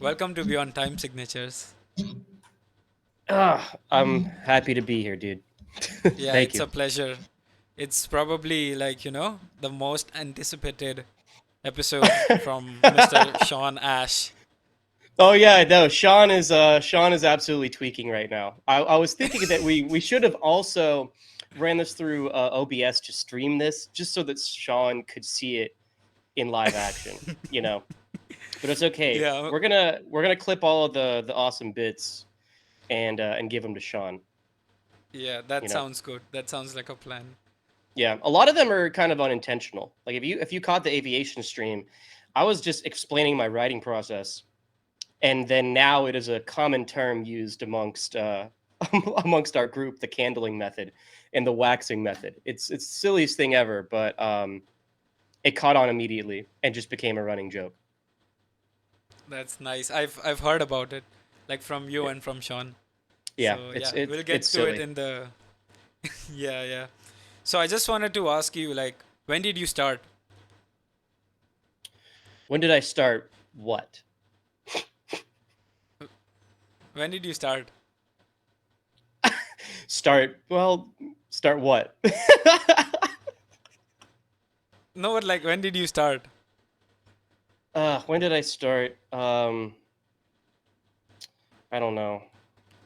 Welcome to Beyond Time Signatures. I'm happy to be here, dude. Yeah, Thank it's you. a pleasure. It's probably the most anticipated episode from Mr. Sean Ash. Oh yeah, no, Sean is absolutely tweaking right now. I was thinking that we should have also ran this through OBS to stream this, just so that Sean could see it in live action. You know, but it's okay. Yeah, We're gonna clip all of the awesome bits and give them to Sean. yeah, that You know, sounds good. That sounds like a plan. yeah, a lot of them are kind of unintentional. Like if you caught the aviation stream, I was just explaining my writing process, and then now it is a common term used amongst amongst our group, the candling method and the waxing method. It's the silliest thing ever, but it caught on immediately and just became a running joke. That's nice. I've heard about it, like from you Yeah, and from Sean. yeah, So it's yeah, it, we'll it's get to it silly. in the yeah, yeah. So I just wanted to ask you, like, when did you start? When did I start? What? When did you start? Start? Well, start what? No, but like, when did you start? When did I start? I don't know.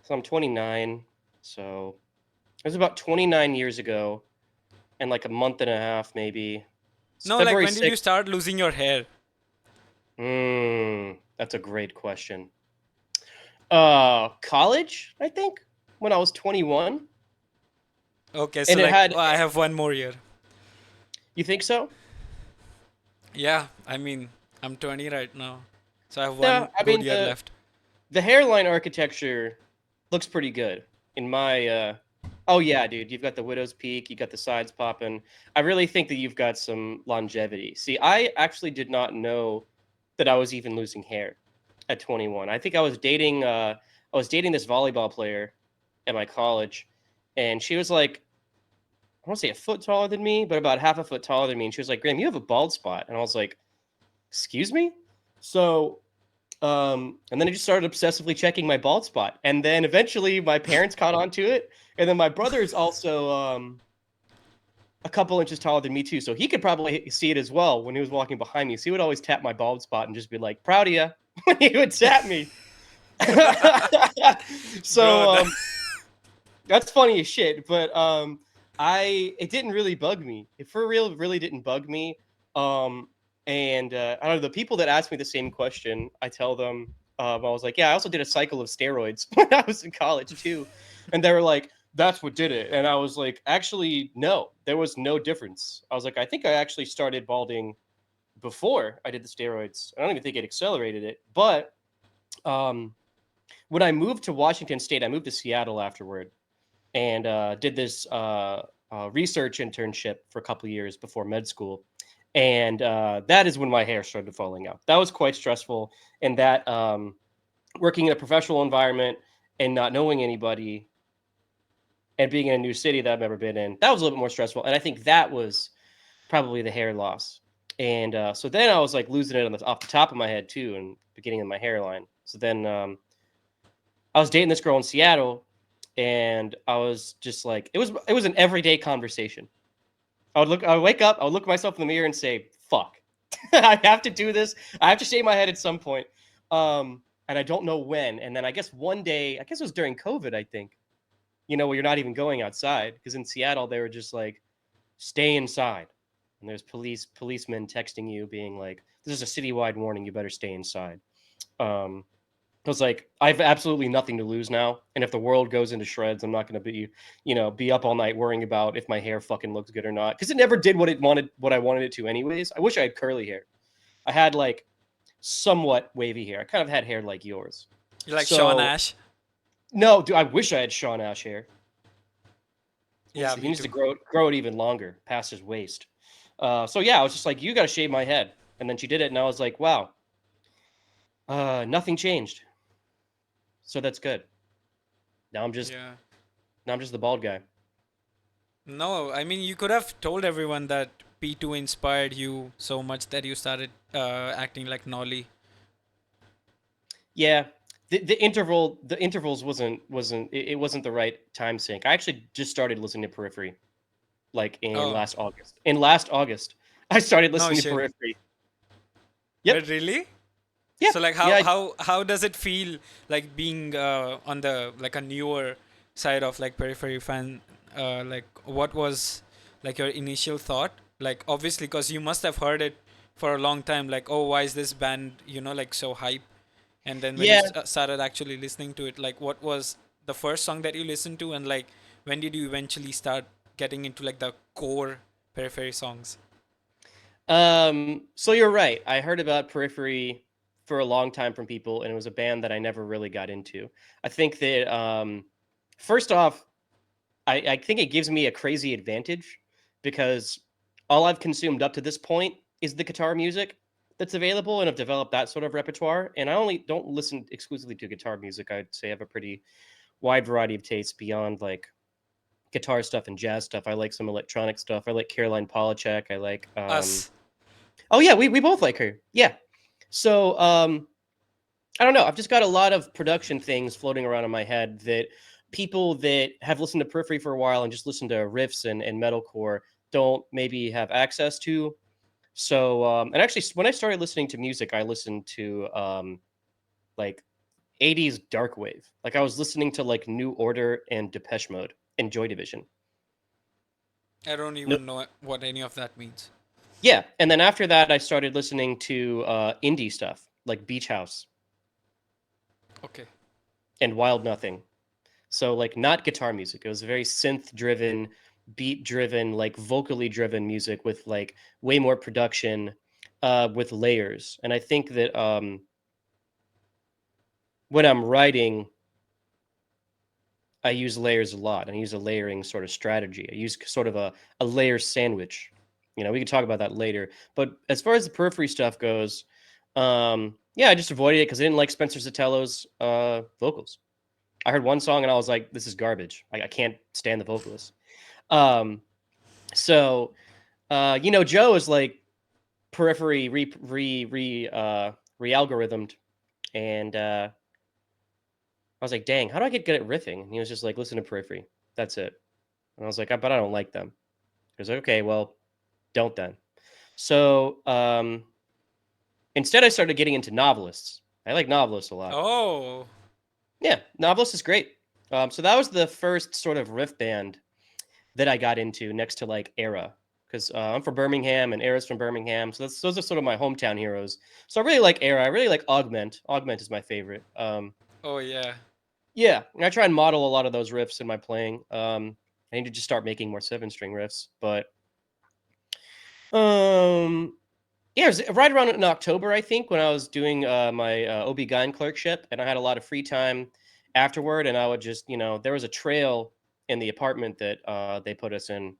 So I'm 29, so it was about 29 years ago, and like a month and a half, maybe. It's No, like, February when did you 6th. start losing your hair? That's a great question. College, I think, when I was 21, Okay, so and it like, had. oh, I have one more year. You think so? Yeah, I mean, I'm 20 right now, so I have Yeah, one I good mean year left. the hairline architecture looks pretty good in my. Oh yeah, dude, you've got the widow's peak, you got the sides popping. I really think that you've got some longevity. See, I actually did not know that I was even losing hair at 21. I think I was dating this volleyball player at my college, and she was like, I want to say a foot taller than me, but about half a foot taller than me. And she was like, Graham, you have a bald spot. And I was like, excuse me? So, and then I just started obsessively checking my bald spot. And then eventually my parents caught on to it. And then my brother is also a couple inches taller than me, too. So he could probably see it as well when he was walking behind me. So he would always tap my bald spot and just be like, proud of you when he would tap me. Bro, so, that's funny as shit. But I it didn't really bug me. It for real really didn't bug me. Um, and I don't know, the people that ask me the same question, I tell them I was like, yeah, I also did a cycle of steroids when I was in college too, and they were like, that's what did it. And I was like, actually, no, there was no difference. I was like, I think I actually started balding before I did the steroids. I don't even think it accelerated it, but um, when I moved to Washington State, I moved to Seattle afterward and did this research internship for a couple of years before med school. And that is when my hair started falling out. That was quite stressful. And that working in a professional environment and not knowing anybody and being in a new city that I've never been in, that was a little bit more stressful. And I think that was probably the hair loss. And so then I was like losing it off the top of my head too, and beginning of my hairline. So then I was dating this girl in Seattle, and I was just like, it was an everyday conversation. I would wake up, I would look at myself in the mirror and say, "Fuck, I have to do this. I have to shave my head at some point." And I don't know when. And then I guess one day, I guess it was during COVID, I think. Where you're not even going outside because in Seattle they were just like, "Stay inside." And there's policemen texting you, being like, "This is a citywide warning. You better stay inside." Um, I was like, I have absolutely nothing to lose now, and if the world goes into shreds, I'm not going to be up all night worrying about if my hair fucking looks good or not, because it never did what I wanted it to, anyways. I wish I had curly hair. I had like somewhat wavy hair. I kind of had hair like yours. you like Sean So Ash? no, dude, I wish I had Sean Ash hair. He needs Yeah, to, he me needs to too. grow it even longer past his waist. So yeah, I was just like, you got to shave my head, and then she did it, and I was like, wow, nothing changed. So that's good. Now I'm just Yeah. now I'm just the bald guy. No, I mean, you could have told everyone that P2 inspired you so much that you started acting like Nolly. Yeah, the intervals wasn't it wasn't the right time sync. I actually just started listening to Periphery like in Oh, last August. In last August, I started no listening to shit. Periphery. But Yep. really? Yeah. So like Yeah. how does it feel like being on the like a newer side of like Periphery fan? Like what was like your initial thought? Like obviously because you must have heard it for a long time. Like oh why is this band like so hype? And then when you Yeah. started actually listening to it, like what was the first song that you listened to, and like when did you eventually start getting into like the core Periphery songs? So you're right. I heard about Periphery for a long time from people, and it was a band that I never really got into. I think that first off, I think it gives me a crazy advantage because all I've consumed up to this point is the guitar music that's available, and I've developed that sort of repertoire. And I only don't listen exclusively to guitar music. I'd say I have a pretty wide variety of tastes beyond like guitar stuff and jazz stuff. I like some electronic stuff. I like Caroline Polachek. I like Us. oh yeah, we both like her. Yeah. So I don't know. I've just got a lot of production things floating around in my head that people that have listened to Periphery for a while and just listen to riffs and metalcore don't maybe have access to. So, and actually, when I started listening to music, I listened to like 80s dark wave. Like I was listening to like New Order and Depeche Mode and Joy Division. I don't No, even know what any of that means. yeah, and then after that, I started listening to indie stuff like Beach House Okay. and Wild Nothing. So like not guitar music. It was very synth driven, beat driven, like vocally driven music with like way more production with layers. And I think that when I'm writing, I use layers a lot. And I use a layering sort of strategy. I use sort of a layer sandwich. You know, we can talk about that later. But as far as the Periphery stuff goes, yeah, I just avoided it because I didn't like Spencer Sotelo vocals. I heard one song and I was like, this is garbage. I can't stand the vocalist. Um, so Joe is like Periphery re-algorithmed, and I was like, dang, how do I get good at riffing? And he was just like, listen to Periphery. That's it. And I was like, but I don't like them. He was like, okay, well, don't then. So instead, I started getting into novelists. I like novelists a lot. Oh, Yeah, novelist is great. So that was the first sort of riff band that I got into next to like Era, because I'm from Birmingham and Era's from Birmingham, so those are sort of my hometown heroes. So I really like Era. I really like Augment. Augment is my favorite. oh yeah. Yeah, and I try and model a lot of those riffs in my playing. I need to just start making more 7-string riffs, but um, yeah, it was right around in October, I think, when I was doing my OB-GYN clerkship, and I had a lot of free time afterward, and I would just, there was a trail in the apartment that they put us in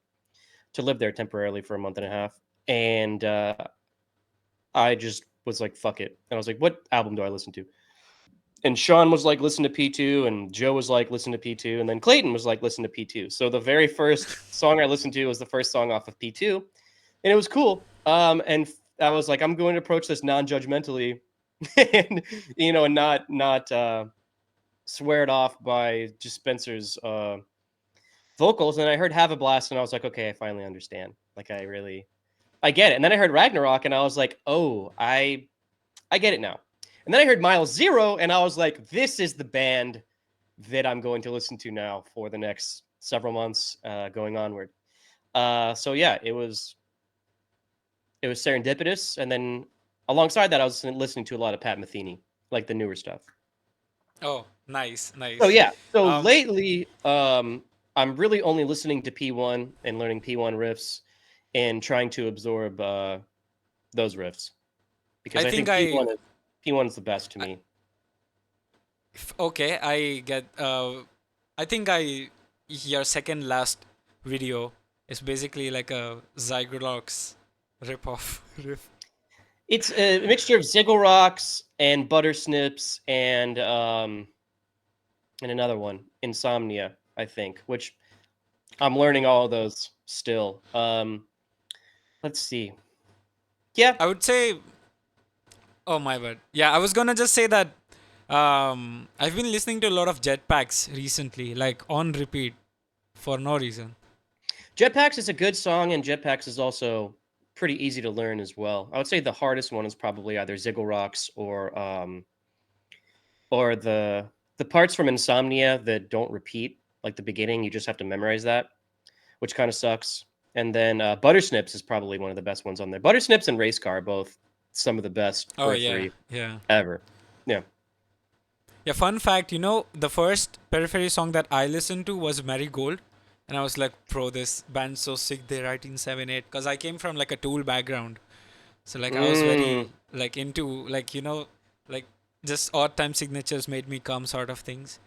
to live there temporarily for a month and a half. And I just was like, fuck it. And I was like, what album do I listen to? And Sean was like, listen to P2. And Joe was like, listen to P2. And then Clayton was like, listen to P2. So the very first song I listened to was the first song off of P2. And it was cool. And I was like, I'm going to approach this non judgmentally and, and not swear it off by just Spencer's vocals. And I heard Have a Blast and I was like, okay, I finally understand. Like, I get it. And then I heard Ragnarok and I was like, oh, I get it now. And then I heard Mile Zero and I was like, this is the band that I'm going to listen to now for the next several months going onward. So yeah, it was serendipitous. And then alongside that, I was listening to a lot of Pat Metheny, like the newer stuff. Oh, nice, So nice. yeah, so Um, lately, I'm really only listening to P1 and learning P1 riffs and trying to absorb those riffs because I I think think P1 is the best to I me. okay, I get. I think your second last video is basically like a Zygolox rip-off riff. It's a mixture of Ziggle Rocks and Butter Snips and another one, Insomnia, I think, which I'm learning all of those still. Let's see. Yeah. I would say, oh my bad. Yeah, I was gonna just say that. I've been listening to a lot of Jetpacks recently, like on repeat for no reason. Jetpacks is a good song, and Jetpacks is also pretty easy to learn as well. I would say the hardest one is probably either Ziggle Rocks or the parts from Insomnia that don't repeat, like the beginning. You just have to memorize that, which kind of sucks. And then Buttersnips is probably one of the best ones on there. Buttersnips and Race Car are both some of the best Oh yeah, Periphery yeah. ever. Yeah. Yeah, fun fact, the first Periphery song that I listened to was Marigold. And I was like, bro, this band's so sick, they write in 7/8. Because I came from like a Tool background. So like I was very Mm, like into like, like just odd time signatures made me come sort of things.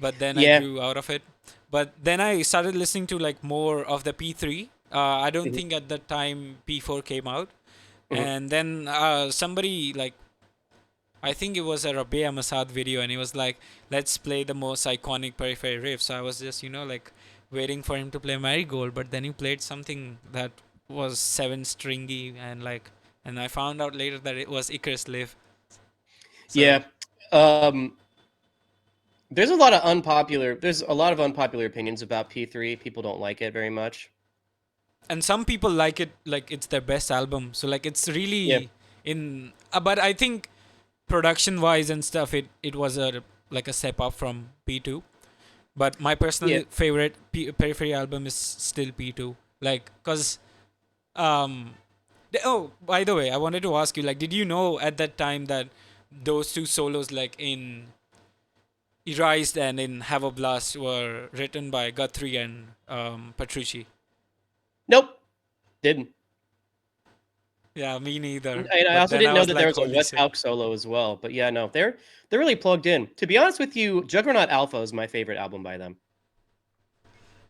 But then I yeah. grew out of it. But then I started listening to like more of the P3. I don't Mhm, think at that time P4 came out. mhm. And then somebody like I think it was a Rabea Masad video, and he was like, "Let's play the most iconic Periphery riff." So I was just, like waiting for him to play Marigold, but then he played something that was seven stringy and I found out later that it was Icarus Live. So Yeah. Um, there's a lot of unpopular opinions about P3. People don't like it very much. and some people like it like it's their best album. So like it's Yeah. really but I think production wise and stuff, it was a like a step up from P2. But my Yeah. personal favorite Periphery album is still P2. Like, cause um, oh, by the way, I wanted to ask you, like, did you know at that time that those two solos, like in Erased and in Have a Blast, were written by Guthrie and Petrucci? Nope. Didn't. Yeah, me neither. And I But also then didn't I know was that there like, was a holy Wes shit. Hauk solo as well. But yeah, no, they're really plugged in. To be honest with you, Juggernaut Alpha is my favorite album by them.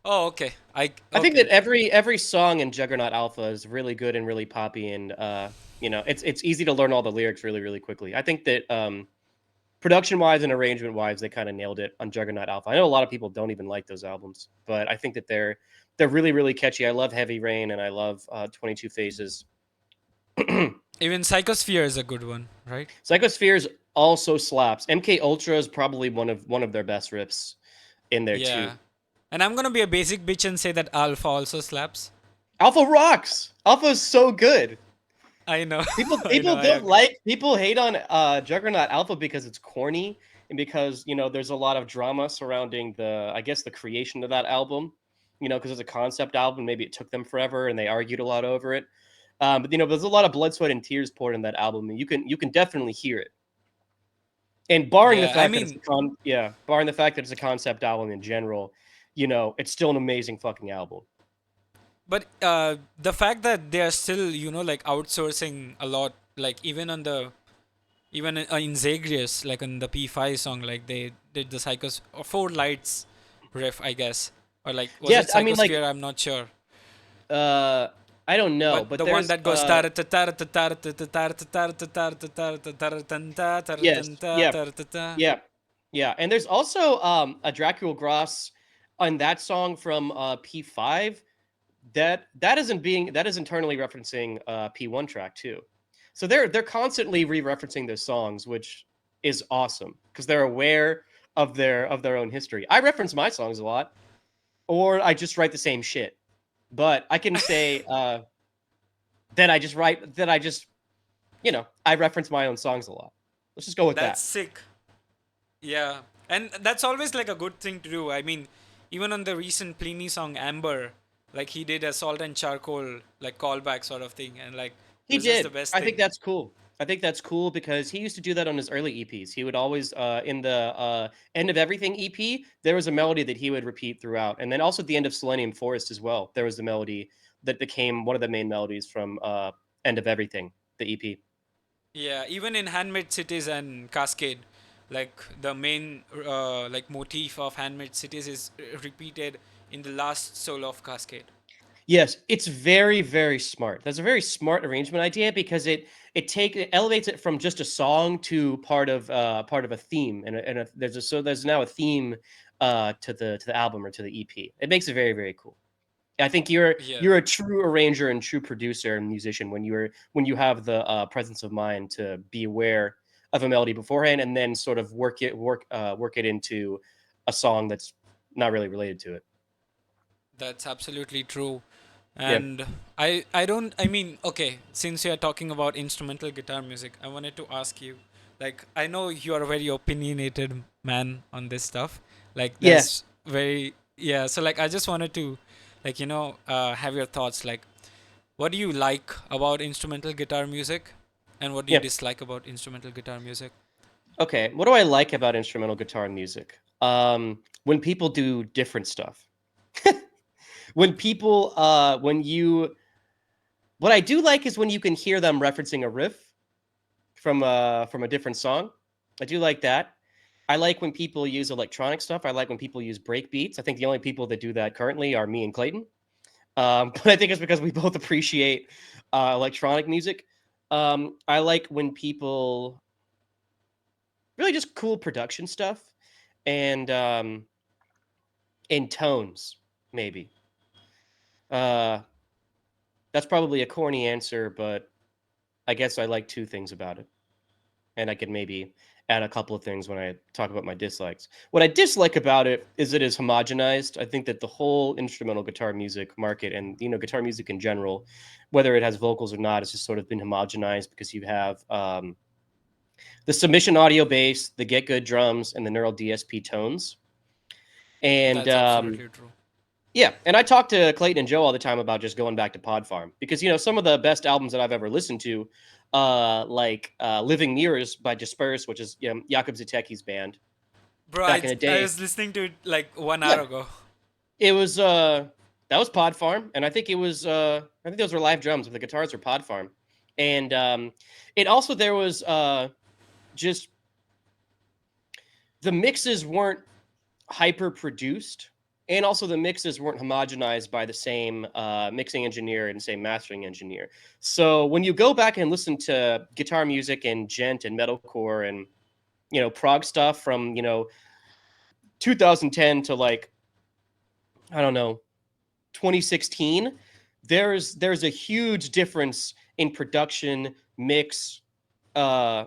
Oh, okay. I think that Okay. every song in Juggernaut Alpha is really good and really poppy, and it's easy to learn all the lyrics really really quickly. I think that production wise and arrangement wise, they kind of nailed it on Juggernaut Alpha. I know a lot of people don't even like those albums, but I think that they're really really catchy. I love Heavy Rain and I love 22 Phases. Even Psychosphere is a good one, right? Psychospheres also slaps. MK Ultra is probably one of their best riffs in there too. Yeah. And I'm gonna be a basic bitch and say that Alpha also slaps. Alpha rocks. Alpha is so good. I know. People I know. people I don't agree. like people hate on Juggernaut Alpha because it's corny and because there's a lot of drama surrounding the I guess the creation of that album. Because it's a concept album, maybe it took them forever and they argued a lot over it. But there's a lot of blood, sweat, and tears poured in that album, and you can definitely hear it. And barring the Yeah, I fact that mean, barring the fact that it's a concept album in general, it's still an amazing fucking album. but the fact that they are still, like outsourcing a lot, like even in Zagreus, like in the P5 song, like they did the Psychos or Four Lights riff, I guess, or like was Yes, it I mean like Psychosphere? I'm not sure, uh I don't know, but but the one there's that goes yes, yeah, yeah, yeah, and there's also a Dracula Gross on that song from P5 that is internally referencing P1 track too. So they're constantly re-referencing those songs, which is awesome because they're aware of their own history. I reference my songs a lot, or I just write the same shit. But I can say that I just I reference my own songs a lot. Let's just go with That's that. sick. Yeah, and that's always like a good thing to do. I mean, even on the recent Pliny song Amber, like he did a salt and charcoal like callback sort of thing, and like it He was just the did. best I think thing. that's cool. I think that's cool because he used to do that on his early EPs. He would always, in the end of everything EP, there was a melody that he would repeat throughout, and then also at the end of Selenium Forest as well. There was the melody that became one of the main melodies from end of everything, the EP. Yeah, even in Handmade Cities and Cascade, like the main like motif of Handmade Cities is repeated in the last solo of Cascade. Yes, it's very, very smart. That's a very smart arrangement idea because it elevates it from just a song to part of a theme, and there's now a theme to the album or to the EP. It makes it very, very cool. I think you're Yeah. you're a true arranger and true producer and musician when you have the presence of mind to be aware of a melody beforehand, and then sort of work it into a song that's not really related to it. That's absolutely true. Yeah, And I don't, I mean, okay, since you're talking about instrumental guitar music, I wanted to ask you, like, I know you are a very opinionated man on this stuff. Like, yeah, there's very, yeah, so like, I just wanted to, like, have your thoughts. Like, what do you like about instrumental guitar music? And what do you yeah. dislike about instrumental guitar music? Okay, what do I like about instrumental guitar music? When people do different stuff. When people, when you, what I do like is when you can hear them referencing a riff from a different song. I do like that. I like when people use electronic stuff. I like when people use break beats. I think the only people that do that currently are me and Clayton. But I think it's because we both appreciate electronic music. I like when people really just cool production stuff and in tones, maybe. Uh, that's probably a corny answer, but I guess I like two things about it. And I could maybe add a couple of things when I talk about my dislikes. What I dislike about it is it is homogenized. I think that the whole instrumental guitar music market and guitar music in general, whether it has vocals or not, has just sort of been homogenized because you have the submission audio bass, the get good drums, and the neural DSP tones. And That's absolutely true. yeah, and I talk to Clayton and Joe all the time about just going back to Pod Farm because some of the best albums that I've ever listened to, like "Living Mirrors" by Disperse, which is Jakub Zateki's band Bro, back in the I day. was listening to it like 1 hour Yeah, ago. it was that was Pod Farm, and I think it was I think those were live drums, but the guitars were Pod Farm, and it also there was just the mixes weren't hyper produced, and also the mixes weren't homogenized by the same mixing engineer and same mastering engineer. So when you go back and listen to guitar music and gent and metalcore and prog stuff from 2010 to like I don't know 2016, there's a huge difference in production, mix, uh,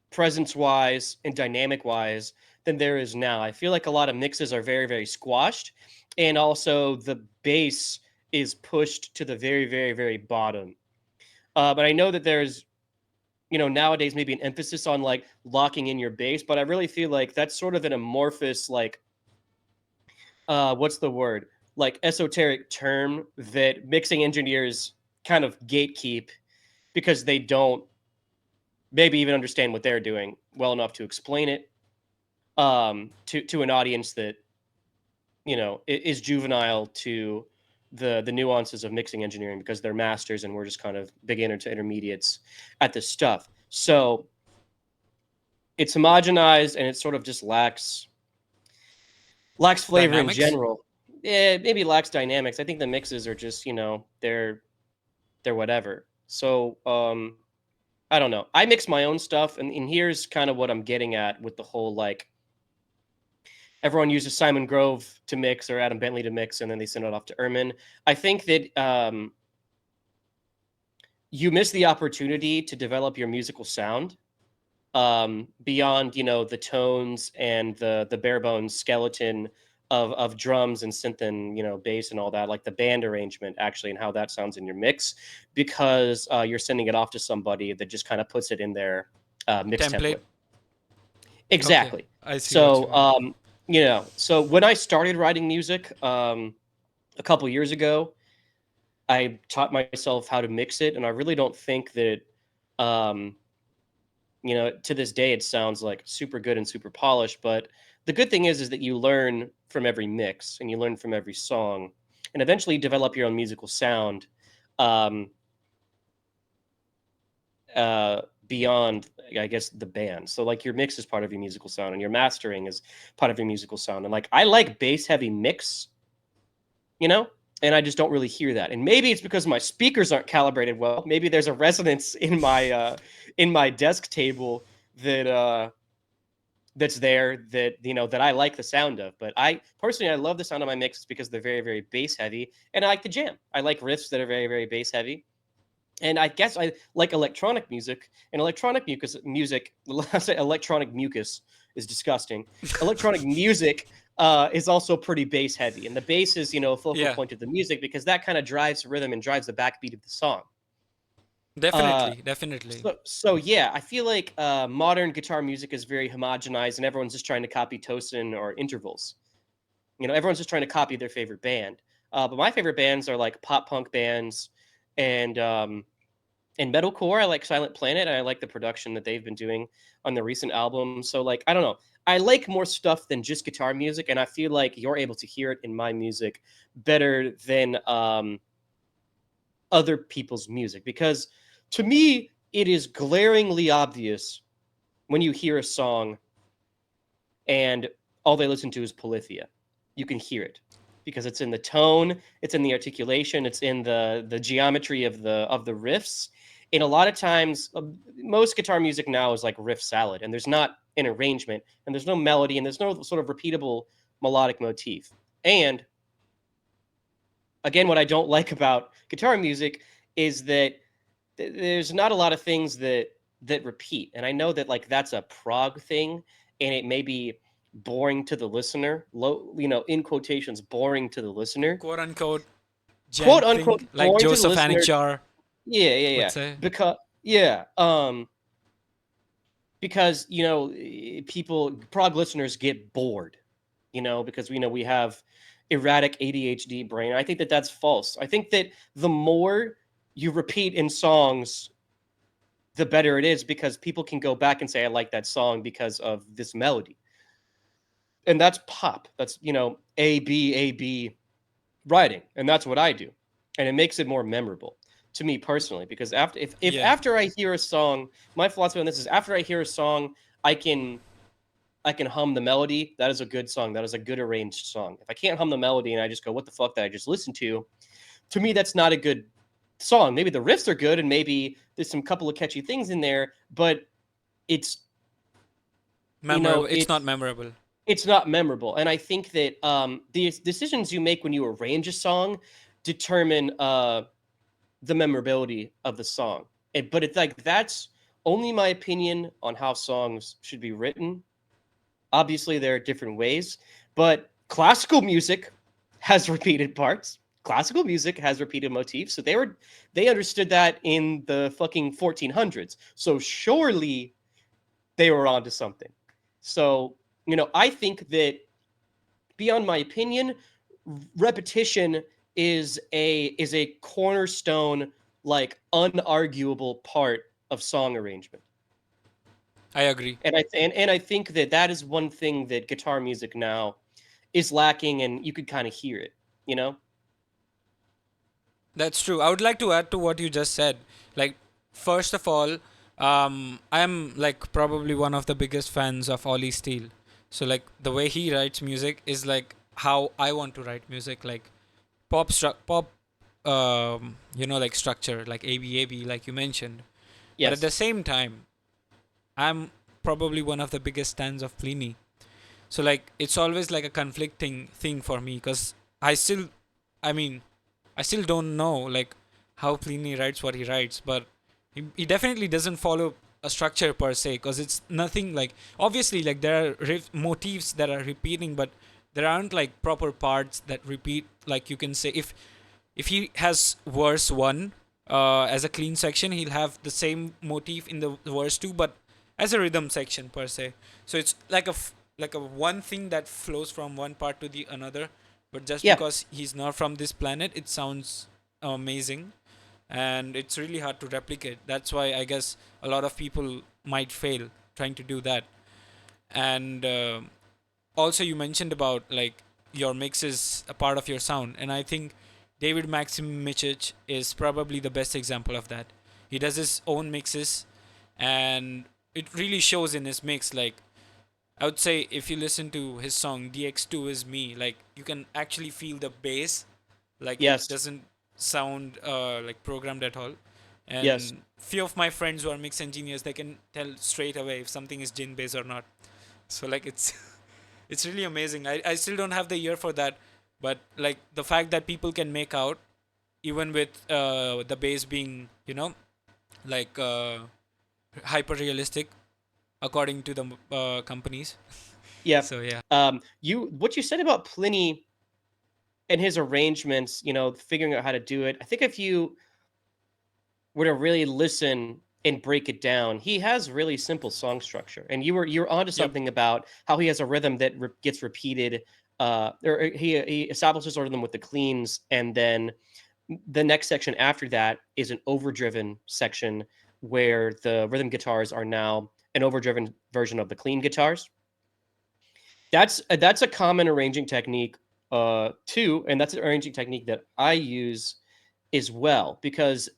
presence wise and dynamic wise than there is now. I feel like a lot of mixes are very, very squashed. And also the bass is pushed to the very, very, very bottom. But I know that there's, nowadays maybe an emphasis on like locking in your bass, but I really feel like that's sort of an amorphous, like, what's the word? Like esoteric term that mixing engineers kind of gatekeep because they don't maybe even understand what they're doing well enough to explain it to an audience that is juvenile to the nuances of mixing engineering because they're masters and we're just kind of beginner to intermediates at this stuff. So it's homogenized and it sort of just lacks flavor in Dynamics? general. Yeah, maybe lacks dynamics. I think the mixes are just they're whatever. So I don't know. I mix my own stuff, and here's kind of what I'm getting at with the whole like everyone uses Simon Grove to mix or Adam Bentley to mix, and then they send it off to Ehrman. I think that you miss the opportunity to develop your musical sound beyond, the tones and the bare bones skeleton of drums and synth and bass and all that, like the band arrangement actually and how that sounds in your mix, because you're sending it off to somebody that just kind of puts it in their mix Template? template. Okay, Exactly. I see what you So, mean. so when I started writing music a couple years ago, I taught myself how to mix it, and I really don't think that, um, to this day it sounds like super good and super polished. But the good thing is that you learn from every mix and you learn from every song, and eventually you develop your own musical sound. Um, Beyond, I guess, the band. So like your mix is part of your musical sound and your mastering is part of your musical sound. And like I like bass heavy mix, you know, and I just don't really hear that. And maybe it's because my speakers aren't calibrated well. Maybe there's a resonance in my desk table that that's there that that I like the sound of. But I personally I love the sound of my mixes because they're very, very bass heavy, and I like the jam. I like riffs that are very, very bass heavy. And I guess I like electronic music. And electronic music, I say electronic mucus is disgusting. Electronic music is also pretty bass heavy, and the bass is a focal Yeah, point of the music because that kind of drives rhythm and drives the backbeat of the song. Uh, definitely, definitely. so yeah, I feel like modern guitar music is very homogenized, and everyone's just trying to copy Tosin or intervals. Everyone's just trying to copy their favorite band. But my favorite bands are like pop punk bands and metalcore. I like Silent Planet, and I like the production that they've been doing on the recent album. So like, I don't know. I like more stuff than just guitar music, and I feel like you're able to hear it in my music better than other people's music because to me it is glaringly obvious when you hear a song and all they listen to is Polyphia. You can hear it because it's in the tone, it's in the articulation, it's in the geometry of the riffs. And a lot of times, most guitar music now is like riff salad, and there's not an arrangement, and there's no melody, and there's no sort of repeatable melodic motif. And again, what I don't like about guitar music is that there's not a lot of things that repeat. And I know that like that's a prog thing, and it may be boring to the listener, low, in quotations, boring to the listener, Quote unquote quote gent thing, unquote like boring to the Joseph listener. Anichar Yeah, yeah, would yeah. say. Because people, prog listeners get bored, because we have erratic ADHD brain. I think that that's false. I think that the more you repeat in songs, the better it is because people can go back and say, I like that song because of this melody. And that's pop. That's, A B writing. And that's what I do. And it makes it more memorable to me personally, because if Yeah, after I hear a song, my philosophy on this is after I hear a song, I can hum the melody. That is a good song. That is a good arranged song. If I can't hum the melody and I just go, what the fuck did I just listen to me, that's not a good song. Maybe the riffs are good and maybe there's some couple of catchy things in there, but it's you memorable. know It's not it's memorable. it's not memorable. And I think that the decisions you make when you arrange a song determine the memorability of the song. But it's like that's only my opinion on how songs should be written. Obviously there are different ways, but classical music has repeated parts. Classical music has repeated motifs. So they understood that in the fucking 1400s. So surely they were onto something. So, I think that beyond my opinion, repetition is a cornerstone, like unarguable part of song arrangement. I agree. And I think that that is one thing that guitar music now is lacking, and you could kind of hear it, you know? That's true. I would like to add to what you just said. Like, first of all, I'm like probably one of the biggest fans of Ollie Steele. So like the way he writes music is like how I want to write music, like pop, like structure, like ABAB, like you mentioned. But at the Yes. same time, I'm probably one of the biggest fans of Pliny. So like it's always like a conflicting thing for me because I mean, I still don't know like how Pliny writes what he writes, but he definitely doesn't follow a structure per se because it's nothing like obviously like there are motifs that are repeating, but there aren't like proper parts that repeat. Like you can say if he has verse one as a clean section, he'll have the same motif in the verse two, but as a rhythm section per se. So it's like like a one thing that flows from one part to the another. But just Yeah. because he's not from this planet, it sounds amazing, and it's really hard to replicate. That's why I guess a lot of people might fail trying to do that. And also you mentioned about like your mix is a part of your sound, and I think David Maxim Michich is probably the best example of that. He does his own mixes, and it really shows in his mix. Like I would say if you listen to his song DX2 is me, like you can actually feel the bass, like it Yes. doesn't sound like programmed at all. Yes. And few of my friends who are mix engineers, they can tell straight away if something is gin bass or not. So like it's it's really amazing. I still don't have the ear for that, but like the fact that people can make out even with the bass being, like hyper realistic according to the companies. Yeah. So yeah. You what you said about Pliny and his arrangements, figuring out how to do it. I think if you were to really listen and break it down, he has really simple song structure. And you were onto Yep. something about how he has a rhythm that gets repeated, or he establishes a rhythm with the cleans, and then the next section after that is an overdriven section where the rhythm guitars are now an overdriven version of the clean guitars. That's a common arranging technique too, and that's an arranging technique that I use as well, because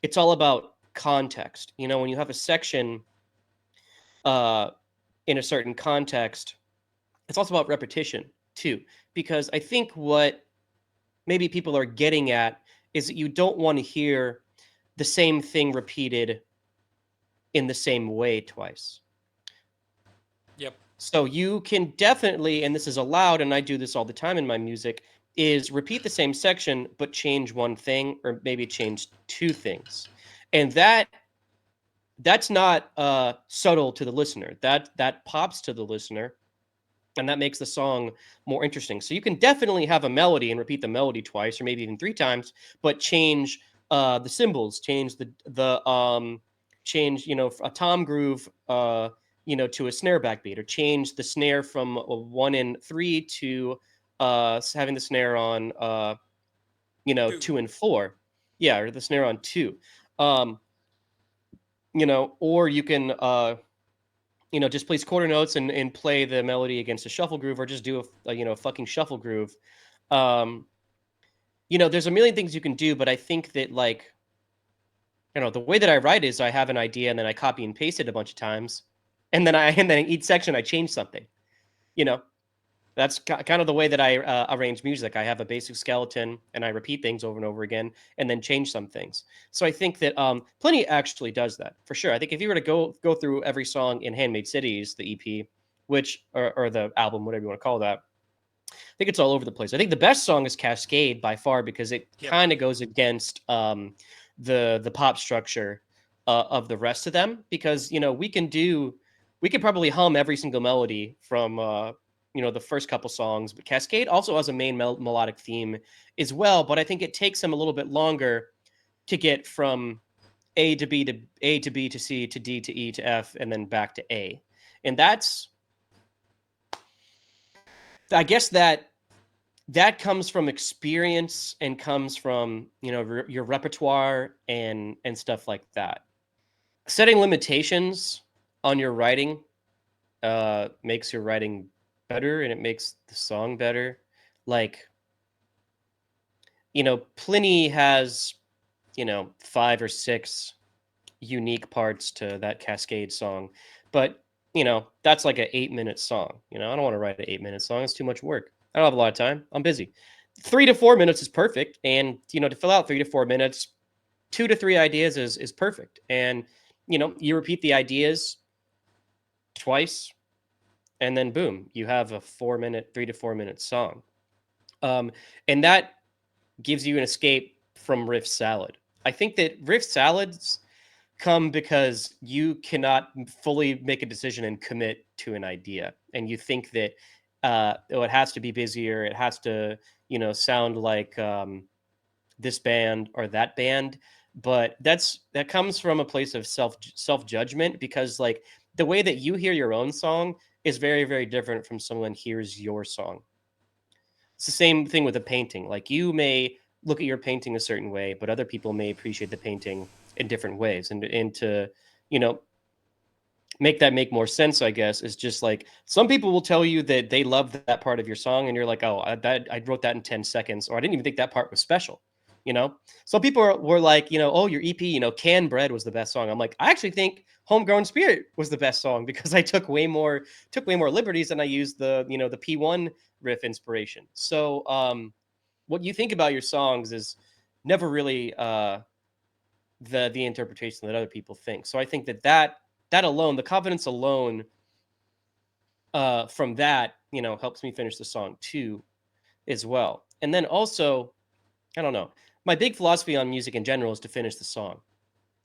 it's all about context. When you have a section uh, in a certain context, it's also about repetition too. Because I think what maybe people are getting at is that you don't want to hear the same thing repeated in the same way twice. Yep. So you can definitely, and this is allowed, and I do this all the time in my music, is repeat the same section but change one thing, or maybe change two things. And that's not subtle to the listener. That pops to the listener, and that makes the song more interesting. So you can definitely have a melody and repeat the melody twice, or maybe even three times, but change the cymbals, change the change a tom groove to a snare backbeat, or change the snare from a 1 and 3 to having the snare on 2. 2 and 4. Yeah, or the snare on 2. Um, or you can just place quarter notes and play the melody against a shuffle groove, or just do a fucking shuffle groove. Um, there's a million things you can do, but I think that, like, the way that I write is I have an idea and then I copy and paste it a bunch of times, and then each section I change something. You know, that's kind of the way that I arrange music. I have a basic skeleton and I repeat things over and over again, and then change some things. So I think that Plenty actually does that for sure. I think if you were to go through every song in Handmade Cities, the EP, which or the album, whatever you want to call that, I think it's all over the place. I think the best song is Cascade by far, because it Yep. kind of goes against the pop structure of the rest of them. Because we could probably hum every single melody from the first couple songs, but Cascade also has a main melodic theme as well. But I think it takes them a little bit longer to get from A to B to C to D to E to F and then back to A, and I guess that comes from experience and comes from your repertoire and stuff like that. Setting limitations on your writing makes your writing better, and it makes the song better. Like, Pliny has 5 or 6 unique parts to that Cascade song, but that's like an 8-minute song. I don't want to write an 8-minute song. It's too much work. I don't have a lot of time. I'm busy. 3 to 4 minutes is perfect, and to fill out 3 to 4 minutes, 2 to 3 ideas is perfect. And you repeat the ideas twice, and then boom, you have a 4 minute, 3 to 4 minute song. And that gives you an escape from riff salad. I think that riff salads come because you cannot fully make a decision and commit to an idea, and you think that it has to be busier, it has to sound like this band or that band. But that comes from a place of self judgment, because, like, the way that you hear your own song is very, very different from someone hears your song. It's the same thing with a painting. Like, you may look at your painting a certain way, but other people may appreciate the painting in different ways. And to, you know, make that make more sense, I guess, is just like, some people will tell you that they love that part of your song, and you're like, oh, I wrote that in 10 seconds, or I didn't even think that part was special. Some people were like, oh, your EP, Can Bread was the best song. I'm like, I actually think Homegrown Spirit was the best song, because I took way more liberties, and I used the P1 riff inspiration. So what you think about your songs is never really the interpretation that other people think. So I think that alone, the confidence alone from that, helps me finish the song too, as well. And then also, I don't know. My big philosophy on music in general is to finish the song.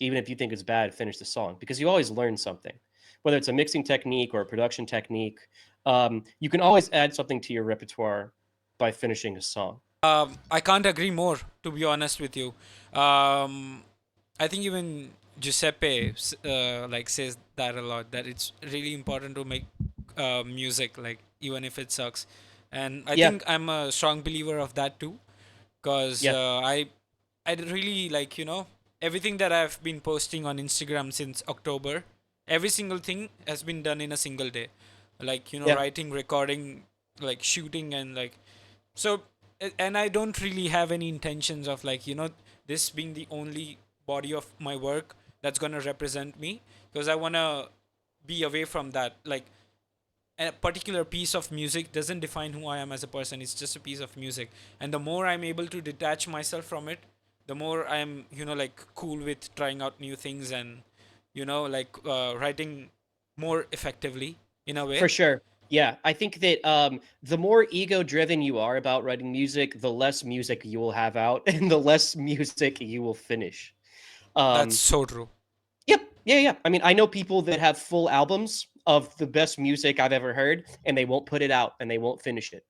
Even if you think it's bad, finish the song because you always learn something. Whether it's a mixing technique or a production technique, you can always add something to your repertoire by finishing a song. I can't agree more, to be honest with you. Um, I think even Giuseppe like says that a lot, that it's really important to make music, like even if it sucks. And I Yeah, think I'm a strong believer of that too, because yeah, I really like, everything that I've been posting on Instagram since October. Every single thing has been done in a single day, like yeah, writing, recording, like shooting, and like so. And I don't really have any intentions of like this being the only body of my work that's gonna represent me, because I wanna be away from that. Like a particular piece of music doesn't define who I am as a person. It's just a piece of music, and the more I'm able to detach myself from it, the more I'm like cool with trying out new things, and like writing more effectively in a for way. sure. Yeah, I think that the more ego driven you are about writing music, the less music you will have out, and the less music you will finish. That's Um, so true. yep, yeah, yeah. I mean, I know people that have full albums of the best music I've ever heard, and they won't put it out and they won't finish it.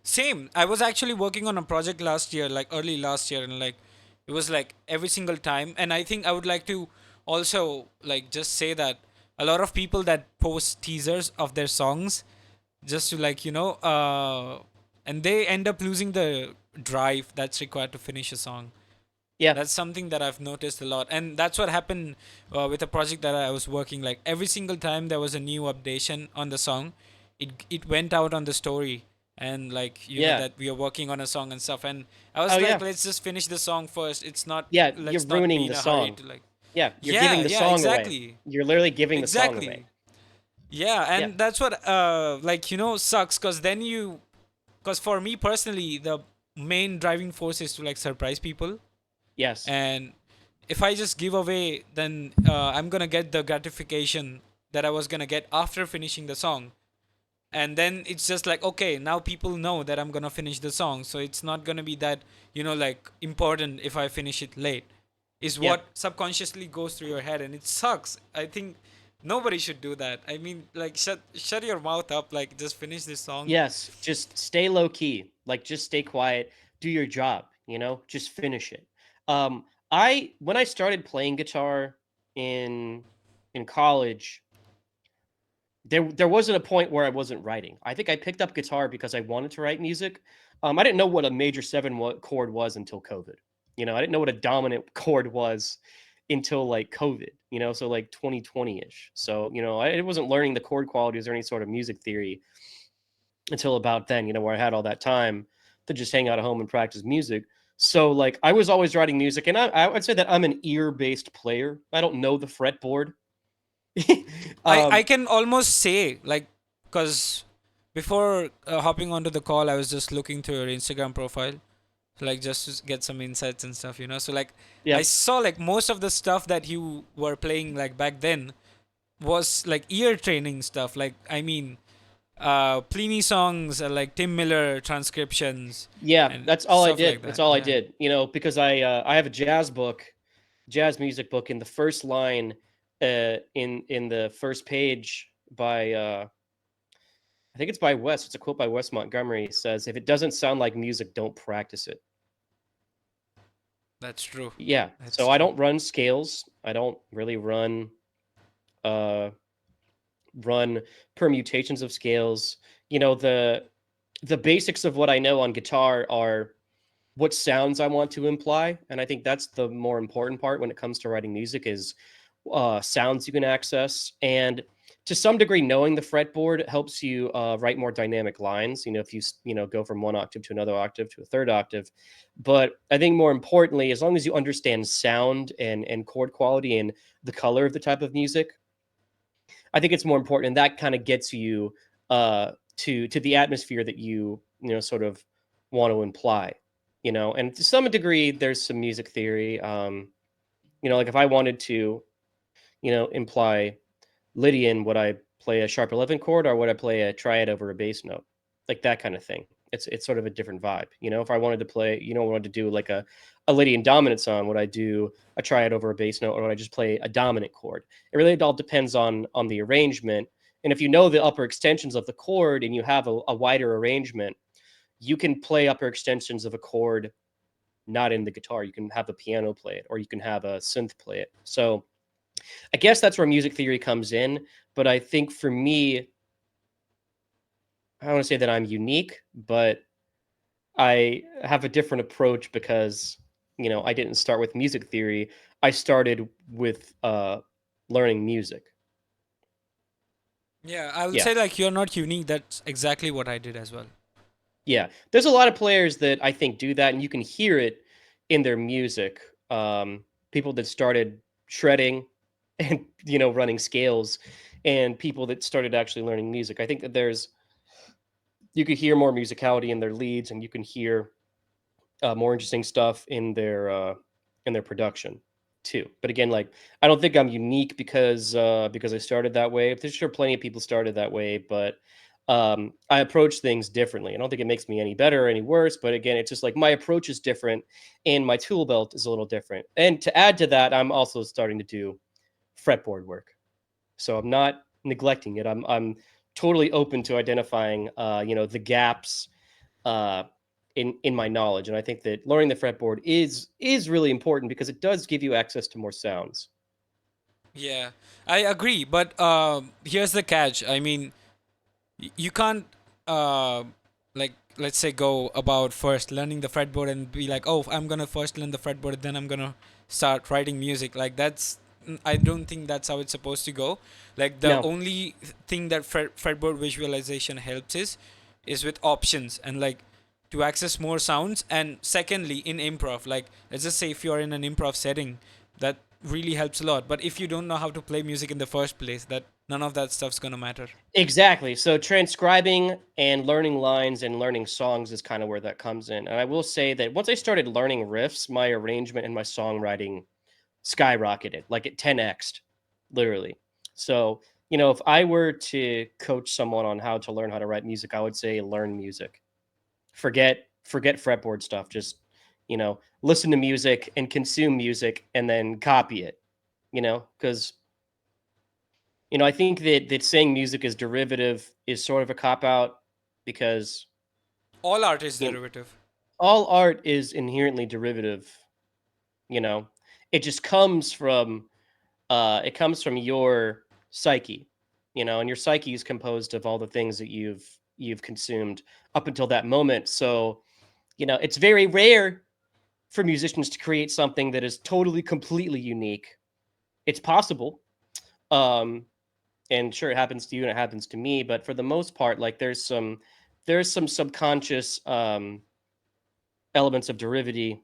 Same. I was actually working on a project last year, like early last year, and like it was like every single time. And I think I would like to also like just say that a lot of people that post teasers of their songs just to like and they end up losing the drive that's required to finish a song. Yeah, That's something that I've noticed a lot, and that's what happened with a project that I was working. Like every single time there was a new updation on the song, it went out on the story, and like yeah. that we are working on a song and stuff. And I was Oh like, yeah, let's just finish the song first. It's not yeah. You're Let's not be ruining in the a hurry song. to like. Yeah, you're Yeah, giving the yeah, song away. exactly, You're literally giving the song away. exactly. Yeah, Yeah. and that's what like sucks, because then because for me personally, the main driving force is to like surprise people. Yes. And if I just give away, then I'm gonna get the gratification that I was gonna get after finishing the song. And then it's just like, okay, now people know that I'm gonna finish the song, so it's not gonna be that like important if I finish it late. Is Yeah. what subconsciously goes through your head, and it sucks. I think nobody should do that. I mean, like, shut your mouth up. Like, just finish this song. Yes. Just stay low key. Like just stay quiet. Do your job. Just finish it. I when I started playing guitar in in college, there wasn't a point where I wasn't writing. I think I picked up guitar because I wanted to write music. I didn't know what a major seven chord was until COVID. I didn't know what a dominant chord was until like COVID. So like 2020 ish. So I wasn't learning the chord qualities or any sort of music theory until about then. Where I had all that time to just hang out at home and practice music. So like I was always writing music, and I would say that I'm an ear based player. I don't know the fretboard. I um, can almost say, like, because before hopping onto the call, I was just looking through your Instagram profile, like just to get some insights and stuff. So like yeah, I saw like most of the stuff that you were playing like back then was like ear training stuff. Like, I mean, Pliny songs, like Tim Miller transcriptions yeah, and that's all I stuff did. like That's that. all I Yeah, did. Because I have a jazz book, jazz music book, in the first line, in the first page by I think it's by Wes. It's a quote by Wes Montgomery. It says, "If it doesn't sound like music, don't practice it." that's true. Yeah. That's So I true. don't run scales. I don't really uh run permutations of scales. The basics of what I know on guitar are what sounds I want to imply, and I think that's the more important part when it comes to writing music is sounds you can access, and to some degree, knowing the fretboard helps you write more dynamic lines. If you go from one octave to another octave to a third octave, but I think more importantly, as long as you understand sound and chord quality and the color of the type of music, I think it's more important, and that kind of gets you to the atmosphere that you sort of want to imply. And to some degree, there's some music theory. Like if I wanted to, imply Lydian, would I play a sharp 11 chord or would I play a triad over a bass note, like that kind of thing. It's sort of a different vibe. If I wanted to play, wanted to do like a Lydian dominant song, would I do a triad over a bass note, or would I just play a dominant chord? It really all depends on the arrangement. And if you know the upper extensions of the chord and you have a wider arrangement, you can play upper extensions of a chord not in the guitar. You can have a piano play it, or you can have a synth play it. So I guess that's where music theory comes in. But I think for me, I don't want to say that I'm unique, but I have a different approach because, I didn't start with music theory. I started with learning music. Yeah, I would Yeah. say like you're not unique. That's exactly what I did as well. Yeah. There's a lot of players that I think do that, and you can hear it in their music. People that started shredding and, running scales, and people that started actually learning music. I think that you could hear more musicality in their leads, and you can hear more interesting stuff in their production too. But again, like, I don't think I'm unique because I started that way. There's sure plenty of people started that way, but I approach things differently. I don't think it makes me any better or any worse. But again, it's just like my approach is different, and my tool belt is a little different. And to add to that, I'm also starting to do fretboard work, so I'm not neglecting it. I'm totally open to identifying the gaps uh, in my knowledge, and I think that learning the fretboard is really important because it does give you access to more sounds. Yeah, I agree. But here's the catch. I mean, you can't uh like let's say go about first learning the fretboard and be like, oh, I'm gonna first learn the fretboard, then I'm gonna start writing music. Like I don't think that's how it's supposed to go. Like the No, only thing that fretboard visualization helps is with options and like to access more sounds. And secondly, in improv, like let's just say if you're in an improv setting, that really helps a lot. But if you don't know how to play music in the first place, that none of that stuff's gonna matter. exactly. So transcribing and learning lines and learning songs is kind of where that comes in. And I will say that once I started learning riffs, my arrangement and my songwriting skyrocketed, like it 10x'd, literally. So, if I were to coach someone on how to learn how to write music, I would say learn music. Forget fretboard stuff. Just, listen to music and consume music and then copy it, because I think that saying music is derivative is sort of a cop out because All art is you know, derivative. all art is inherently derivative. You know, it just comes from your psyche, and your psyche is composed of all the things that you've consumed up until that moment. So, it's very rare for musicians to create something that is totally completely unique. It's possible. Um, and sure, it happens to you and it happens to me, but for the most part, like there's some subconscious elements of derivative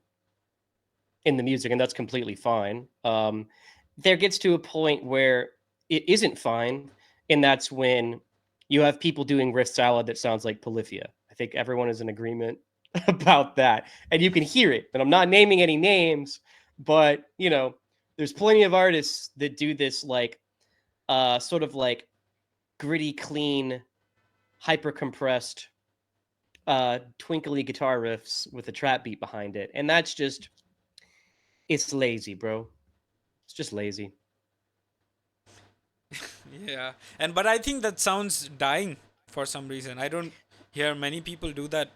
in the music, and that's completely fine. There gets to a point where it isn't fine, and that's when you have people doing riff salad that sounds like polyphia. I think everyone is in agreement about that, and you can hear it. And I'm not naming any names, but there's plenty of artists that do this, like sort of like gritty, clean, hyper compressed, twinkly guitar riffs with a trap beat behind it, and that's just it's lazy, bro. It's just lazy. Yeah, and but I think that sounds dying for some reason. I don't hear many people do that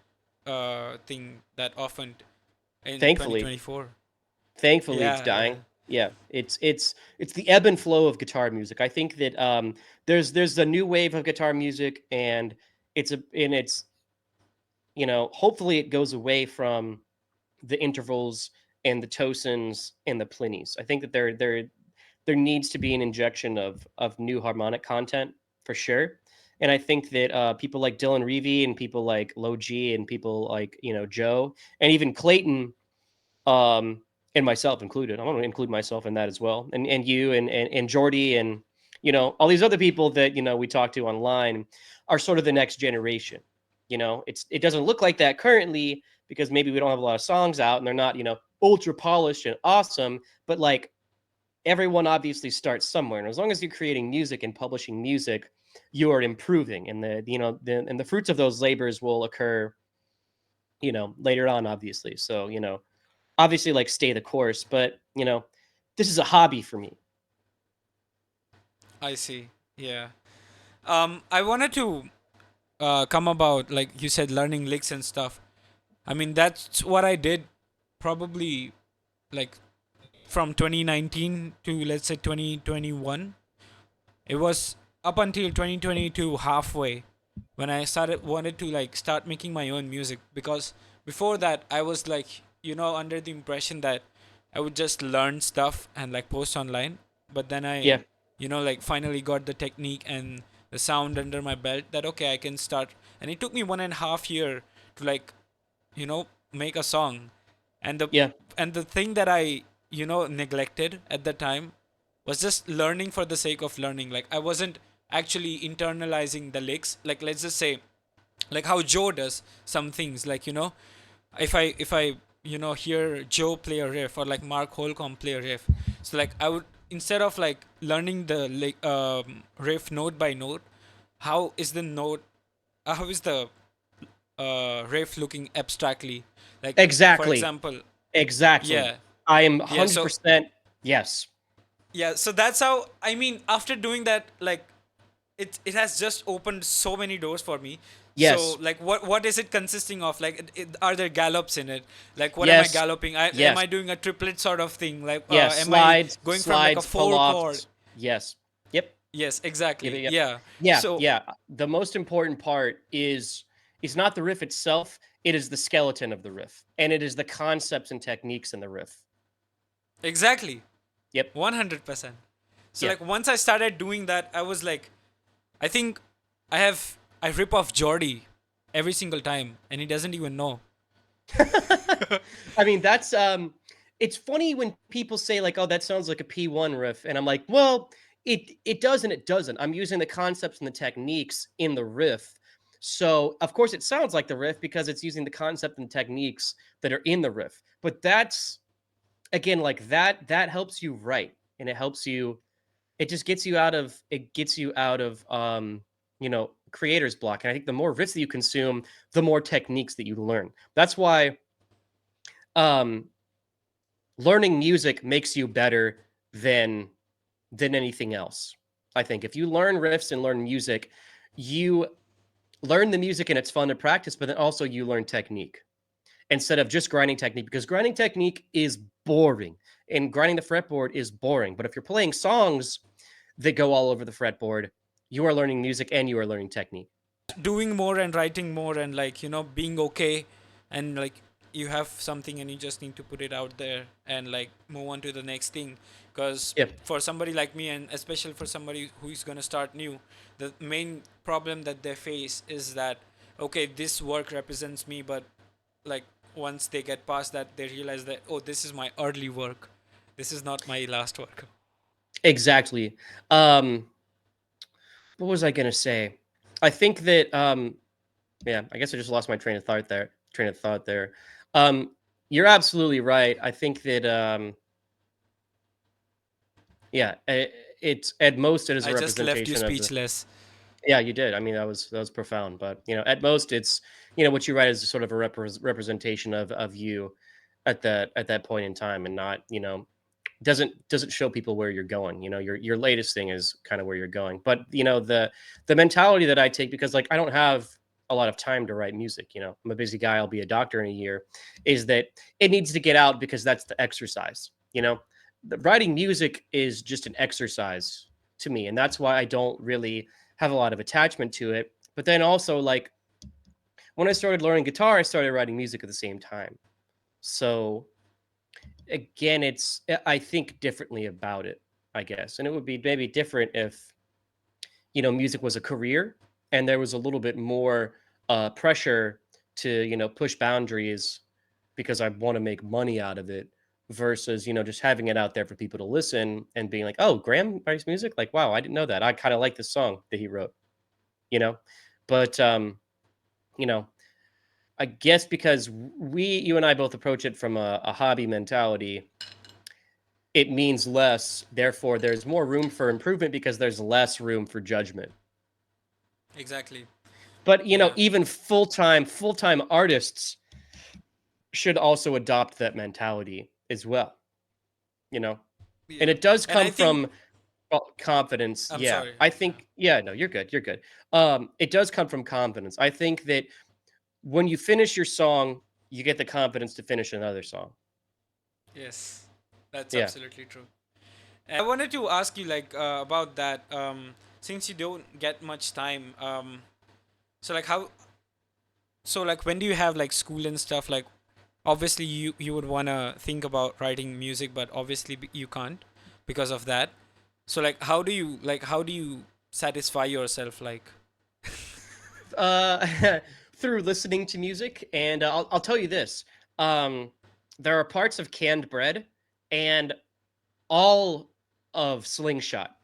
thing that often in Thankfully, 2024. thankfully, it's Yeah, yeah. dying. Yeah, it's the ebb and flow of guitar music. I think that there's a new wave of guitar music, and it's hopefully it goes away from the intervals and the tosins and the plinnies. I think that there needs to be an injection of new harmonic content for sure. And I think that people like Dylan Reevy and people like Low G and people like Joe and even Clayton, and myself included. I want to include myself in that as well, and you and Jordy and all these other people that we talk to online are sort of the next generation. It doesn't look like that currently because maybe we don't have a lot of songs out and they're not ultra polished and awesome, but like everyone obviously starts somewhere, and as long as you're creating music and publishing music, you are improving, and the fruits of those labors will occur later on, obviously. So, obviously, like, stay the course, but, this is a hobby for me. I see. Yeah. I wanted to come about, like you said, learning licks and stuff. I mean, that's what I did probably like from 2019 to, let's say, 2021. It was up until 2022 halfway when I started wanted to like start making my own music, because before that I was like, under the impression that I would just learn stuff and like post online. But then I, Yeah, like finally got the technique and the sound under my belt that okay, I can start. And it took me 1.5 year to like, make a song. And the yeah, and the thing that I, neglected at the time was just learning for the sake of learning. Like I wasn't actually internalizing the licks. Like let's just say, like how Joe does some things. Like if I hear Joe play a riff, or like Mark Holcomb play a riff, so like I would, instead of like learning the like riff note by note, how is the note, how is the riff looking abstractly, like for exactly. example. Exactly. Yeah. I am Yeah. So 100% yes. yeah, so that's how, I mean, after doing that, like it has just opened so many doors for me. So Yes. like what is it consisting of? Like are there gallops in it? Like what am I Yes. galloping? Am Yes. I doing a triplet sort of thing? Like Yes. am I Slides, going from like a slides, pull four chord? offs. Yes. Yep. Yes, Yep. exactly. Yep. Yeah. Yeah. So Yeah. The most important part is not the riff itself. It is the skeleton of the riff, and it is the concepts and techniques in the riff. exactly. Yep. 100%. So Yeah. like once I started doing that, I was like, I think I rip off Jordy every single time and he doesn't even know. I mean, it's funny when people say like, "Oh, that sounds like a P1 riff," and I'm like, "Well, it does and it doesn't. I'm using the concepts and the techniques in the riff." So, of course, it sounds like the riff because it's using the concept and techniques that are in the riff. But that's again like that helps you write, and it just gets you out of creator's block. And I think the more riffs that you consume, the more techniques that you learn. That's why um learning music makes you better than anything else. I think if you learn riffs and learn music, you learn the music and it's fun to practice, but then also you learn technique instead of just grinding technique, because grinding technique is boring and grinding the fretboard is boring. But if you're playing songs that go all over the fretboard, you are learning music and you are learning technique. Doing more and writing more and like being okay, and like you have something and you just need to put it out there and like move on to the next thing. Because Yep. for somebody like me, and especially for somebody who's going to start new, the main problem that they face is that okay, this work represents me, but like once they get past that, they realize that oh, this is my early work, this is not my last work. Exactly. Um, what was I gonna say? I think that yeah, I guess I just lost my train of thought there. You're absolutely right. I think that yeah, it's at most it is a I just left you representation of the. speechless. Yeah, you did. I mean, that was profound. But at most, it's what you write is sort of a representation of you at that point in time, and not doesn't show people where you're going. Your latest thing is kind of where you're going. But the mentality that I take, because like I don't have a lot of time to write music. I'm a busy guy. I'll be a doctor in a year. Is that it needs to get out because that's the exercise. Writing music is just an exercise to me, and that's why I don't really have a lot of attachment to it. But then also, like, when I started learning guitar, I started writing music at the same time. So again, I think differently about it, I guess. And it would be maybe different if music was a career and there was a little bit more pressure to push boundaries because I want to make money out of it, versus just having it out there for people to listen and being like, oh, Graham writes music, like, wow, I didn't know that. I kind of like this song that he wrote, you know but you know I guess because you and I both approach it from a hobby mentality, it means less. Therefore, there's more room for improvement because there's less room for judgment. Exactly. But Yeah. even full-time artists, should also adopt that mentality as well, you know? And Yeah. it does And I come think from confidence. I'm Yeah. sorry. I Yeah. think yeah, no, you're good. You're good. It does come from confidence. I think that when you finish your song, you get the confidence to finish another song. Yes. That's Yeah. absolutely true. And I wanted to ask you like about that. Since you don't get much time, so like how, so like when do you have like school and stuff? Like obviously you would wanna think about writing music, but obviously you can't because of that. So like how do you satisfy yourself? Like Uh through listening to music, and I'll tell you this. Um there are parts of Canned Bread and all of Slingshot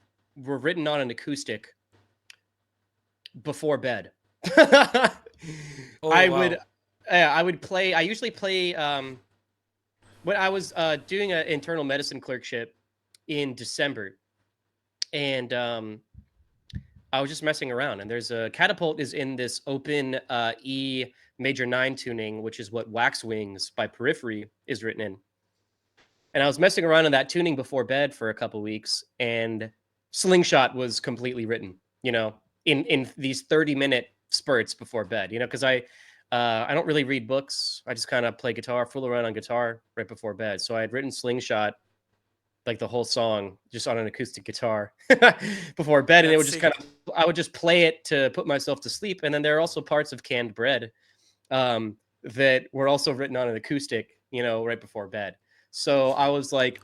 were written on an acoustic before bed. oh I would wow, I would play. I usually play when I was doing an internal medicine clerkship in December, and I was just messing around. And there's a Catapult is in this open E major 9 tuning, which is what Wax Wings by Periphery is written in. And I was messing around in that tuning before bed for a couple weeks, and Slingshot was completely written, in these 30-minute spurts before bed, because I don't really read books. I just kind of play guitar, fool around on guitar right before bed. So I had written Slingshot, like the whole song, just on an acoustic guitar before bed, and it that's would just kind sick. of I would just play it to put myself to sleep. And then there are also parts of Canned Bread that were also written on an acoustic, right before bed. So I was like,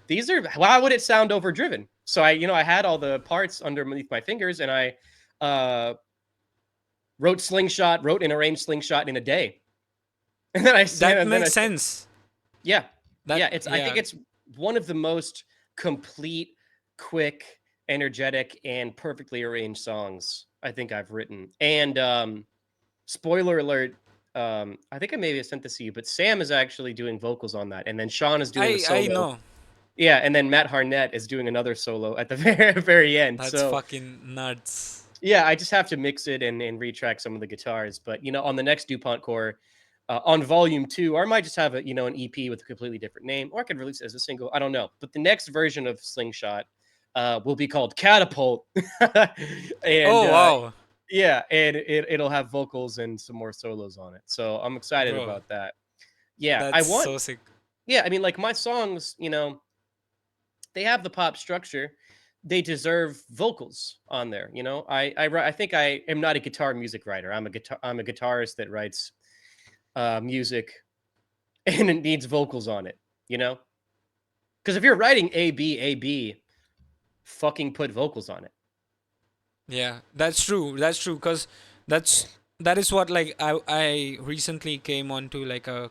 why would it sound overdriven? So I had all the parts underneath my fingers, and I uh, wrote and arranged Slingshot in a day. And then That and then I makes sense. yeah, That yeah. I think yeah. it's one of the most complete, quick, energetic, and perfectly arranged songs I think I've written. And spoiler alert, I think I maybe sent this to you, but Sam is actually doing vocals on that, and then Sean is doing the I solo. know. Yeah, and then Matt Harnett is doing another solo at the very end. That's So fucking nuts. yeah, I just have to mix it and retrack some of the guitars. But on the next DuPont core, on volume 2, or I might just have an EP with a completely different name, or I could release it as a single. I don't know. But the next version of Slingshot will be called Catapult, and Oh wow, yeah, and it'll have vocals and some more solos on it. So I'm excited bro. about that. Yeah, I That's want. so sick. Yeah, I mean, like my songs, they have the pop structure. They deserve vocals on there. I think I am not a guitar music writer. I'm a guitarist that writes music, and it needs vocals on it. You know, because if you're writing A B, fucking put vocals on it. Yeah, that's true. That's true. Cause that's that is what like I recently came onto like a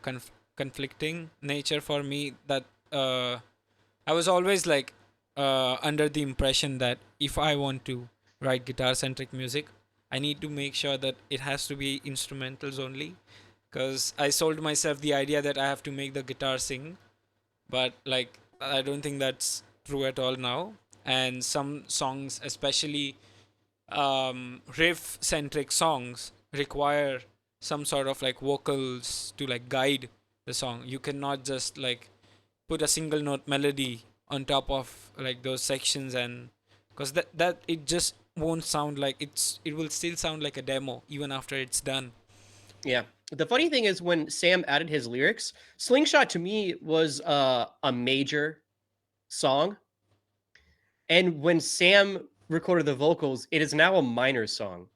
conflicting nature for me that I was always like under the impression that if I want to write guitar centric music, I need to make sure that it has to be instrumentals only. Cause I sold myself the idea that I have to make the guitar sing, but like I don't think that's true at all now. And some songs, especially riff centric songs, require some sort of like vocals to like guide the song. You cannot just like put a single note melody on top of like those sections, and because that it just won't sound like it will still sound like a demo even after it's done. Yeah. The funny thing is when Sam added his lyrics, Slingshot to me was a major song. And when Sam recorded the vocals, it is now a minor song.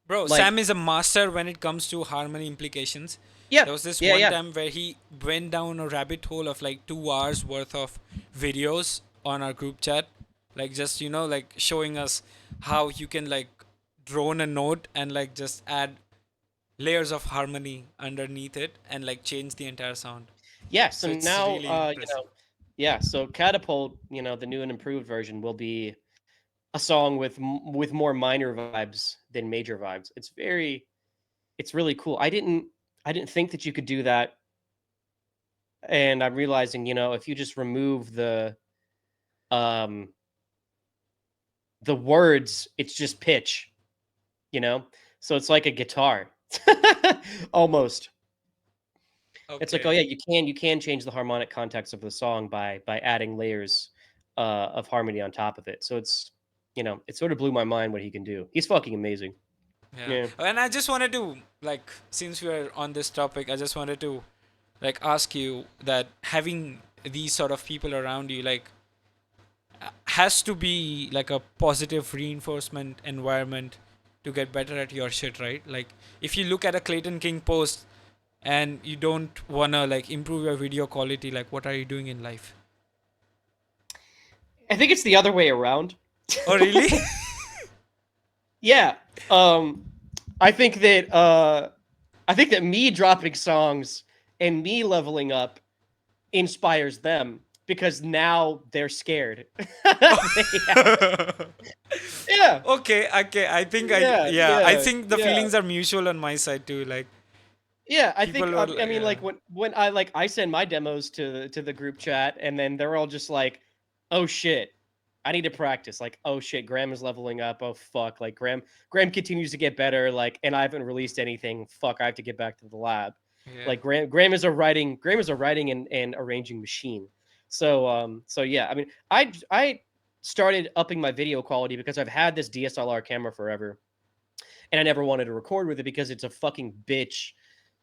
Bro, Like, Sam is a master when it comes to harmony implications. yeah, There was this yeah, one yeah, time where he went down a rabbit hole of like 2 hours worth of videos on our group chat, like just like showing us how you can like drone a note and like just add layers of harmony underneath it and like change the entire sound. yeah. So So it's now, really impressive. yeah. So Catapult, the new and improved version will be a song with more minor vibes than major vibes. It's really cool. I didn't think that you could do that, and I'm realizing, if you just remove um the words, it's just pitch, you know? So it's like a guitar. Almost. It's like, oh Okay. yeah, you can change the harmonic context of the song by adding layers of harmony on top of it. So it's it sort of blew my mind what he can do. He's fucking amazing. Yeah. Yeah. And I just wanted to like, since we're on this topic, I just wanted to like ask you that having these sort of people around you like has to be like a positive reinforcement environment to get better at your shit, right? Like if you look at a Clayton King post and you don't wanna like improve your video quality, like what are you doing in life? I think it's the other way around. Oh really? Yeah. Um I think that me dropping songs and me leveling up inspires them because now they're scared. Yeah. Okay, okay. Yeah, I yeah, think the yeah. feelings are mutual on my side too. Like Yeah, I people think were I like, mean yeah, like when I send my demos to the group chat and then they're all just like, "Oh shit. I need to practice." Like, "Oh shit, Graham is leveling up. Oh fuck." Like Graham continues to get better like and I haven't released anything. Fuck, I have to get back to the lab. yeah. Like Graham is a writing and arranging machine. So yeah, I mean, I started upping my video quality because I've had this DSLR camera forever and I never wanted to record with it because it's a fucking bitch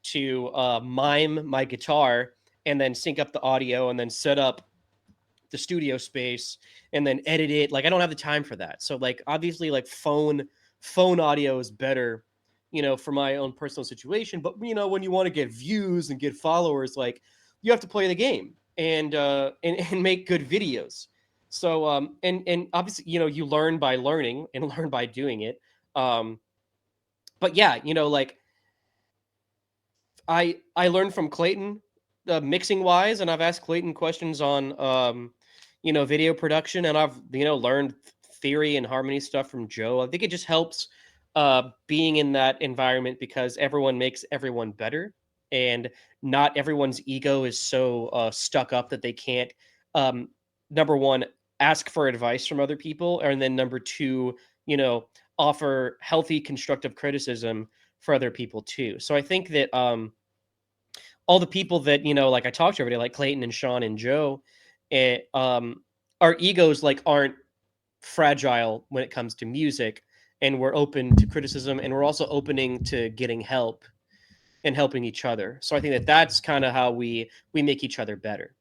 to mime my guitar and then sync up the audio and then set up the studio space and then edit it. Like I don't have the time for that. So like obviously like phone audio is better, for my own personal situation. But when you want to get views and get followers, like you have to play the game and make good videos. So and obviously you learn by learning and learn by doing it. Um, but yeah, like I learned from Clayton, mixing wise, and I've asked Clayton questions on video production, and I've learned theory and harmony stuff from Joe. I think it just helps being in that environment because everyone makes everyone better, and not everyone's ego is so stuck up that they can't um, number one ask for advice from other people, and then number two, offer healthy constructive criticism for other people too. So I think that all the people that like I talked to every day, like Clayton and Sean and Joe, our egos like aren't fragile when it comes to music, and we're open to criticism, and we're also opening to getting help and helping each other. So I think that that's kind of how we make each other better.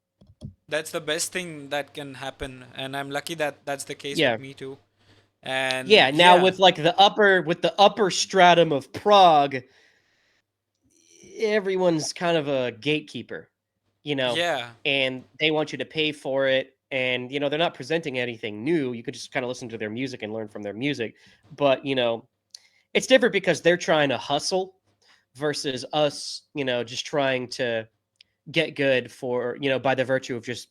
That's the best thing that can happen, and I'm lucky that that's the case with Yeah, me too. And yeah. Now yeah, with the upper stratum of Prague, everyone's kind of a gatekeeper, you know, yeah, and they want you to pay for it. And, they're not presenting anything new. You could just kind of listen to their music and learn from their music. But, it's different because they're trying to hustle versus us, just trying to get good for, by the virtue of just,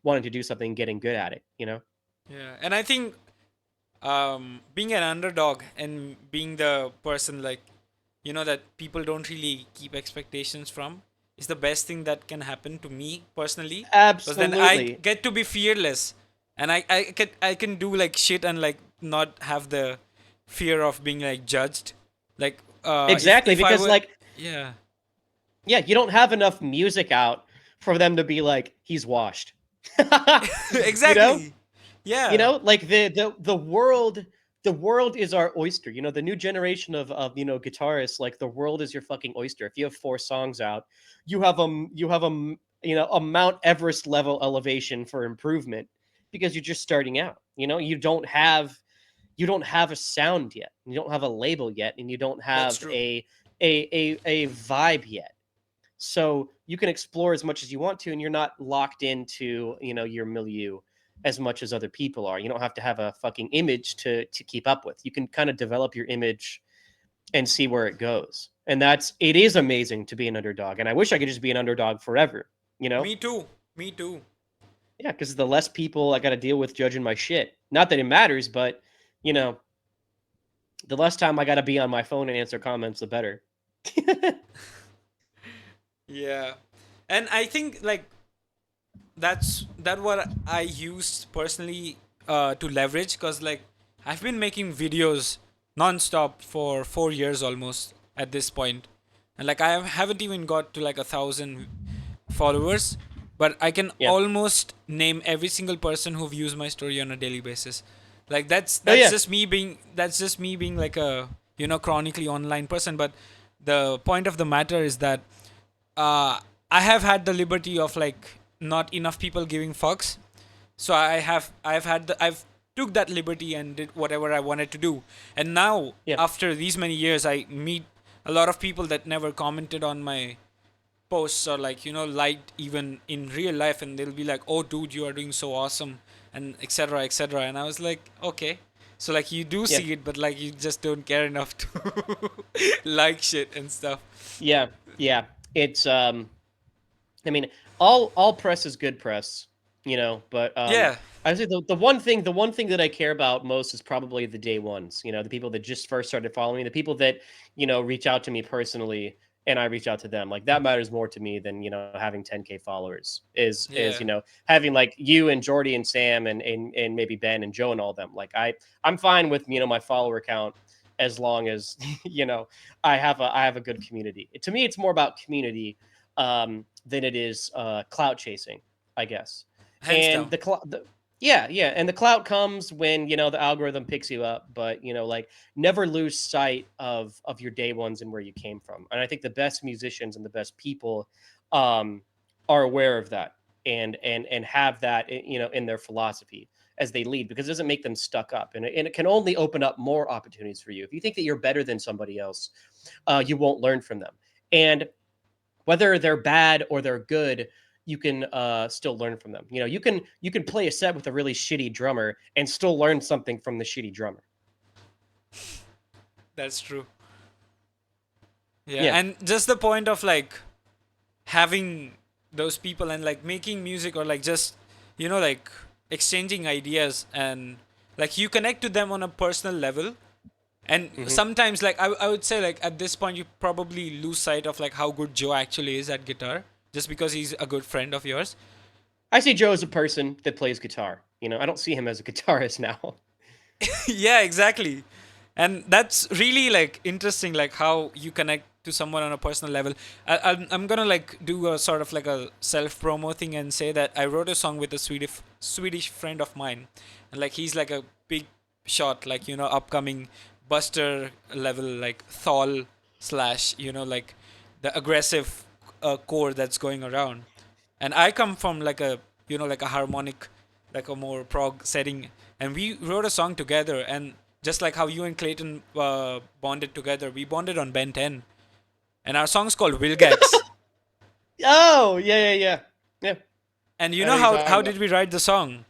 wanting to do something and getting good at it, yeah. And I think being an underdog and being the person like that people don't really keep expectations from is the best thing that can happen to me personally, because then I Absolutely. get to be fearless, and I can do like shit and like not have the fear of being like judged, like Exactly. if I Because, were, like, yeah. yeah, you don't have enough music out for them to be like, he's washed. you know? Exactly, yeah, Like the world is our oyster. The new generation of guitarists, like the world is your fucking oyster. If you have 4 songs out, you have a Mount Everest level elevation for improvement because you're just starting out. You don't have a sound yet. You don't have a label yet, and you don't that's have true. a vibe yet. So you can explore as much as you want to, and you're not locked into your milieu as much as other people are. You don't have to have a fucking image to keep up with. You can kind of develop your image and see where it goes. And it is amazing to be an underdog. And I wish I could just be an underdog forever, you know? Me too, me too. Yeah, because the less people I got to deal with judging my shit. Not that it matters, but you know, the less time I got to be on my phone and answer comments, the better. Yeah, and I think like that what I used personally to leverage, because like I've been making videos non-stop for 4 years almost at this point, and like haven't even got to like 1,000 followers, but I can Yeah. almost name every single person who views my story on a daily basis. Like Oh that's yeah. just me being like a chronically online person. But the point of the matter is that uh, I have had the liberty of like not enough people giving fucks. So I've took that liberty and did whatever I wanted to do. And now Yeah. after these many years, I meet a lot of people that never commented on my posts or like liked even in real life, and they'll be like, "Oh, dude, you are doing so awesome," and etc. etc. And I was like, okay. So like you do Yeah. see it, but like you just don't care enough to like shit and stuff. Yeah. Yeah. It's I mean, all press is good press, but Yeah, I would say the one thing that I care about most is probably the day ones, the people that just first started following me, the people that, reach out to me personally and I reach out to them. Like that matters more to me than, having 10K followers is, yeah, having like you and Jordy and Sam and maybe Ben and Joe and all them. Like I'm fine with, my follower count as long as, I have a good community. To me, it's more about community than it is clout chasing, I guess. hands And down. yeah, yeah, and the clout comes when the algorithm picks you up, but like never lose sight of your day ones and where you came from. And I think the best musicians and the best people um, are aware of that and have that in their philosophy as they lead, because it doesn't make them stuck up, and it can only open up more opportunities for you. If you think that you're better than somebody else, you won't learn from them. And whether they're bad or they're good, you can still learn from them. You can play a set with a really shitty drummer and still learn something from the shitty drummer. That's true. Yeah, Yeah. and just the point of like having those people and like making music or like just like exchanging ideas, and like you connect to them on a personal level. And Hmm. sometimes like I would say like at this point you probably lose sight of like how good Joe actually is at guitar just because he's a good friend of yours. I see Joe as a person that plays guitar. I don't see him as a guitarist now. Yeah, exactly. And that's really like interesting, like how you connect to someone on a personal level. I'm gonna like do a sort of like a self promo thing and say that I wrote a song with a Swedish friend of mine, and like he's like a big shot, like upcoming Buster level, like Thal slash like the aggressive core that's going around. And I come from like a like a harmonic, like a more prog setting, and we wrote a song together. And just like how you and Clayton bonded together, we bonded on Ben 10, and our song's called Wilgax. Oh, yeah, yeah, yeah. Yeah. And you I know know what you're how talking about. did we write the song?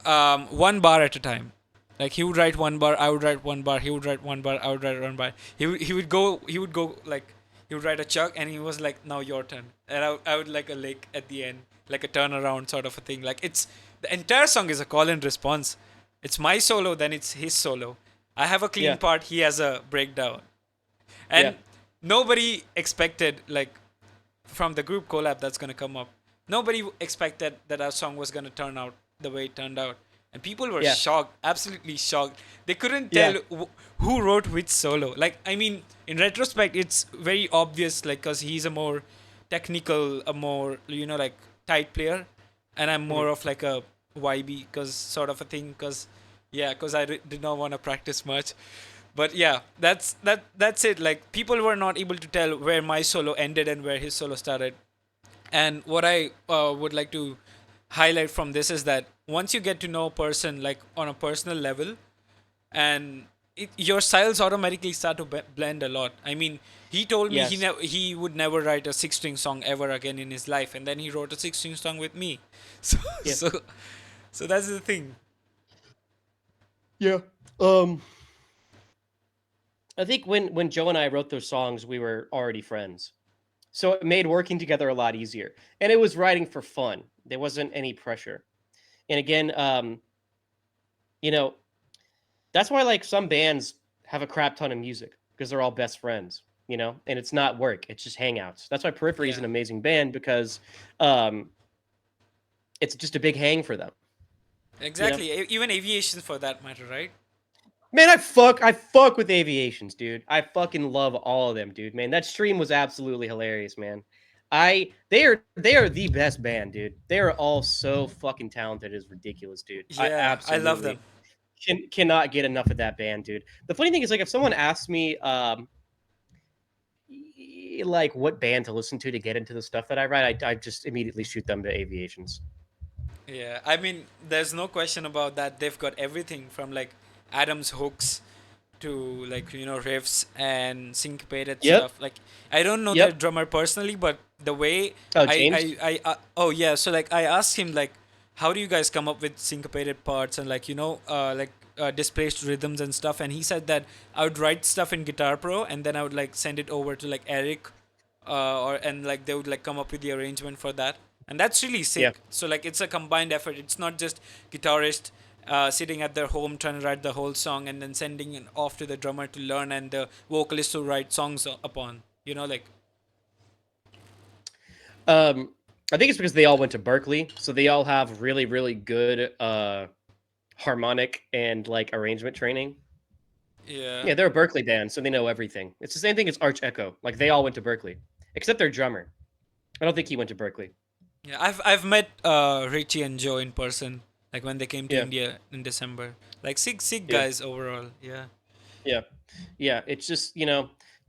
One bar at a time. Like he would write one bar, I would write one bar, he would write one bar, I would write one bar. He would go like he would write a chunk, and he was like, now your turn, and I would like a lick at the end, like a turnaround sort of a thing. Like it's the entire song is a call and response. It's my solo, then it's his solo. I have a clean Yeah. part, he has a breakdown, Yeah. and nobody expected like from the group collab that's gonna come up. Nobody expected that our song was gonna turn out the way it turned out, and people were Yeah. shocked, absolutely shocked. They couldn't tell Yeah. who wrote which solo. Like I mean, in retrospect, it's very obvious, like because he's a more technical, a more like tight player, and I'm Mhm. more of like a YB, cause sort of a thing, cause yeah, cause I did not want to practice much. But yeah, that's it. Like people were not able to tell where my solo ended and where his solo started. And what I would like to highlight from this is that once you get to know a person like on a personal level, and your styles automatically start to blend a lot. I mean, he told me Yes. he would never write a six-string song ever again in his life, and then he wrote a six-string song with me. So Yeah. so so that's the thing. Yeah. Um, I think when Joe and I wrote those songs, we were already friends. So it made working together a lot easier. And it was writing for fun. There wasn't any pressure. And again, you know, that's why like some bands have a crap ton of music because they're all best friends, and it's not work, it's just hangouts. That's why Periphery is Yeah, an amazing band because um it's just a big hang for them, you know. exactly. Even aviation for that matter, right? Man, I fuck with Aviations, dude. I fucking love all of them, dude. Man, that stream was absolutely hilarious, man. They are the best band, dude. They are all so fucking talented. It's ridiculous, dude. I Yeah, I love them. absolutely cannot get enough of that band, dude. The funny thing is, like, if someone asks me, like, what band to listen to get into the stuff that I write, I just immediately shoot them to Aviations. Yeah, I mean, there's no question about that. They've got everything from like Adam's hooks to like riffs and syncopated Yep, stuff. Like I don't know their yep. drummer personally, but the way Oh, James. oh yeah, so like I asked him like, how do you guys come up with syncopated parts and like displaced rhythms and stuff? And he said that I would write stuff in Guitar Pro and then I would like send it over to like Eric, or and like they would like come up with the arrangement for that, and that's really Yeah. sick. So like it's a combined effort. It's not just guitarist sitting at their home trying to write the whole song and then sending it off to the drummer to learn and the vocalist to write songs upon. Like Um, I think it's because they all went to Berkeley, so they all have really, really good harmonic and like arrangement training. yeah, Yeah, they're a Berkeley band, so they know everything. It's the same thing as Arch Echo. Like they all went to Berkeley, except their drummer. I don't think he went to Berkeley. yeah. I've met Richie and Joe in person, like when they came to Yeah, India in December. Like sick yeah, guys overall. Yeah. yeah, yeah. It's just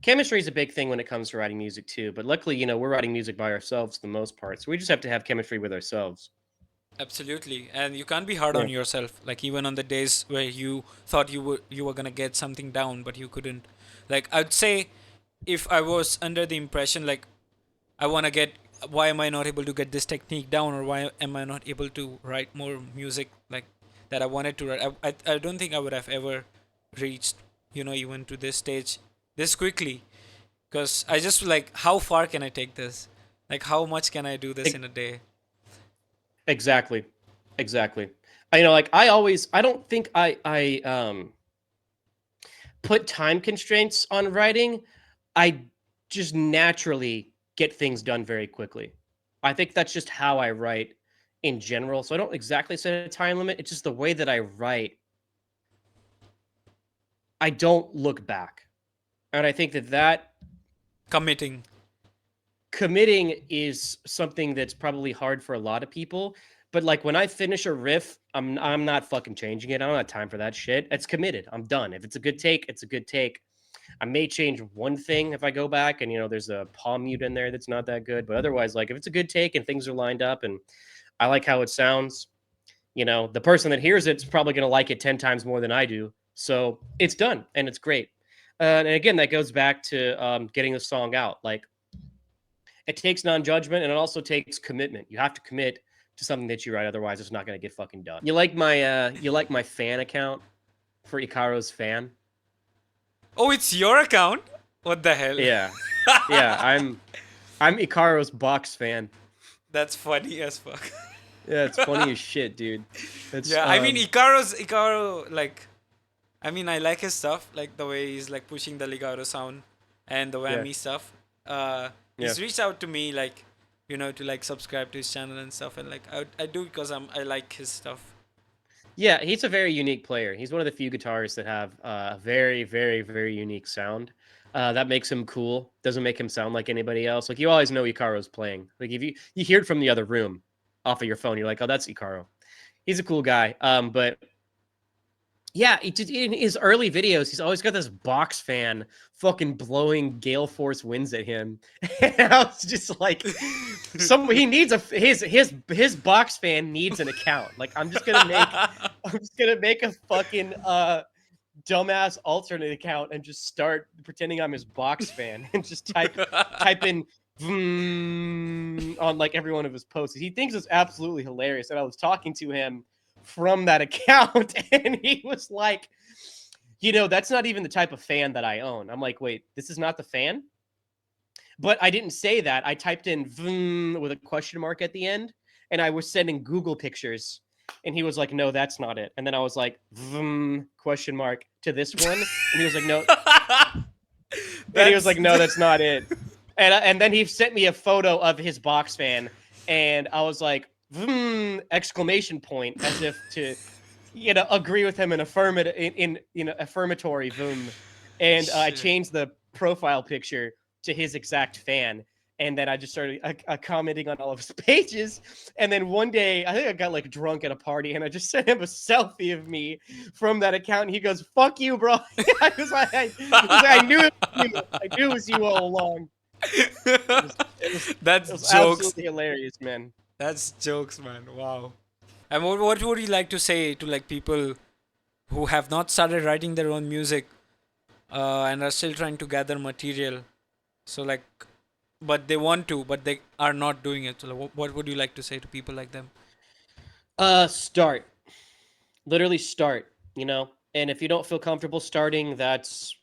chemistry is a big thing when it comes to writing music too. But luckily, we're writing music by ourselves for the most part, so we just have to have chemistry with ourselves. Absolutely, and you can't be hard Yeah. on yourself. Like even on the days where you thought you were gonna get something down, but you couldn't. Like I'd say, if I was under the impression like I wanna get, why am I not able to get this technique down, or why am I not able to write more music like that I wanted to write? I don't think I would have ever reached even to this stage this quickly, because I just like, how far can I take this? Like how much can I do this E- in a day? Exactly. Exactly. I don't think I put time constraints on writing. I just naturally get things done very quickly. I think that's just how I write in general. So I don't exactly set a time limit. It's just the way that I write. I don't look back. And I think that Committing. committing is something that's probably hard for a lot of people. But like when I finish a riff, I'm not fucking changing it. I don't have time for that shit. It's committed. I'm done. If it's a good take, it's a good take. I may change one thing if I go back and there's a palm mute in there that's not that good. But otherwise, like if it's a good take and things are lined up and I like how it sounds, the person that hears it's probably gonna like it 10 times more than I do. So it's done and it's great. And again, that goes back to getting the song out. Like it takes non-judgment and it also takes commitment. You have to commit to something that you write, otherwise it's not gonna get fucking done. You like my fan account for Icaro's fan? Oh, it's your account? What the hell? Yeah. Yeah, I'm Icaro's box fan. That's funny as fuck. Yeah, it's funny as shit, dude. It's Yeah, I mean Icaro, like, I mean I like his stuff, like the way he's like pushing the legato sound and the yeah, whammy stuff. yeah. He's reached out to me like, to like subscribe to his channel and stuff, and like I do because I like his stuff. Yeah, he's a very unique player. He's one of the few guitarists that have a very, very, very unique sound. That makes him cool. Doesn't make him sound like anybody else. Like you always know Icaro's playing. Like if you hear it from the other room off of your phone, you're like, oh, that's Icaro. He's a cool guy. But yeah, in his early videos, he's always got this box fan fucking blowing gale force winds at him. And I was just like, he needs his box fan needs an account. Like I'm just gonna make a fucking dumbass alternate account and just start pretending I'm his box fan and just type in on like every one of his posts. He thinks it's absolutely hilarious. And I was talking to him from that account and he was like, that's not even the type of fan that I own. I'm like, wait, this is not the fan? But I didn't say that. I typed in vroom with a question mark at the end and I was sending Google pictures and he was like, no, that's not it. And then I was like, vroom question mark to this one. And he was like, no. And he was like, no, that's not it. And then he sent me a photo of his box fan and I was like, exclamation point, as if to agree with him in affirmative in affirmatory boom, and I Shit. changed the profile picture to his exact fan, and then I just started commenting on all of his pages, and then one day I think I got like drunk at a party, and I just sent him a selfie of me from that account, and he goes, "Fuck you, bro." I knew it was you. I knew it was you all along. It was it was it That's was jokes. absolutely hilarious, man. That's jokes, man. Wow. And what would you like to say to like people who have not started writing their own music and are still trying to gather material? So like, but they want to, but they are not doing it. So like, what would you like to say to people like them? Start. Literally start, and if you don't feel comfortable starting, that's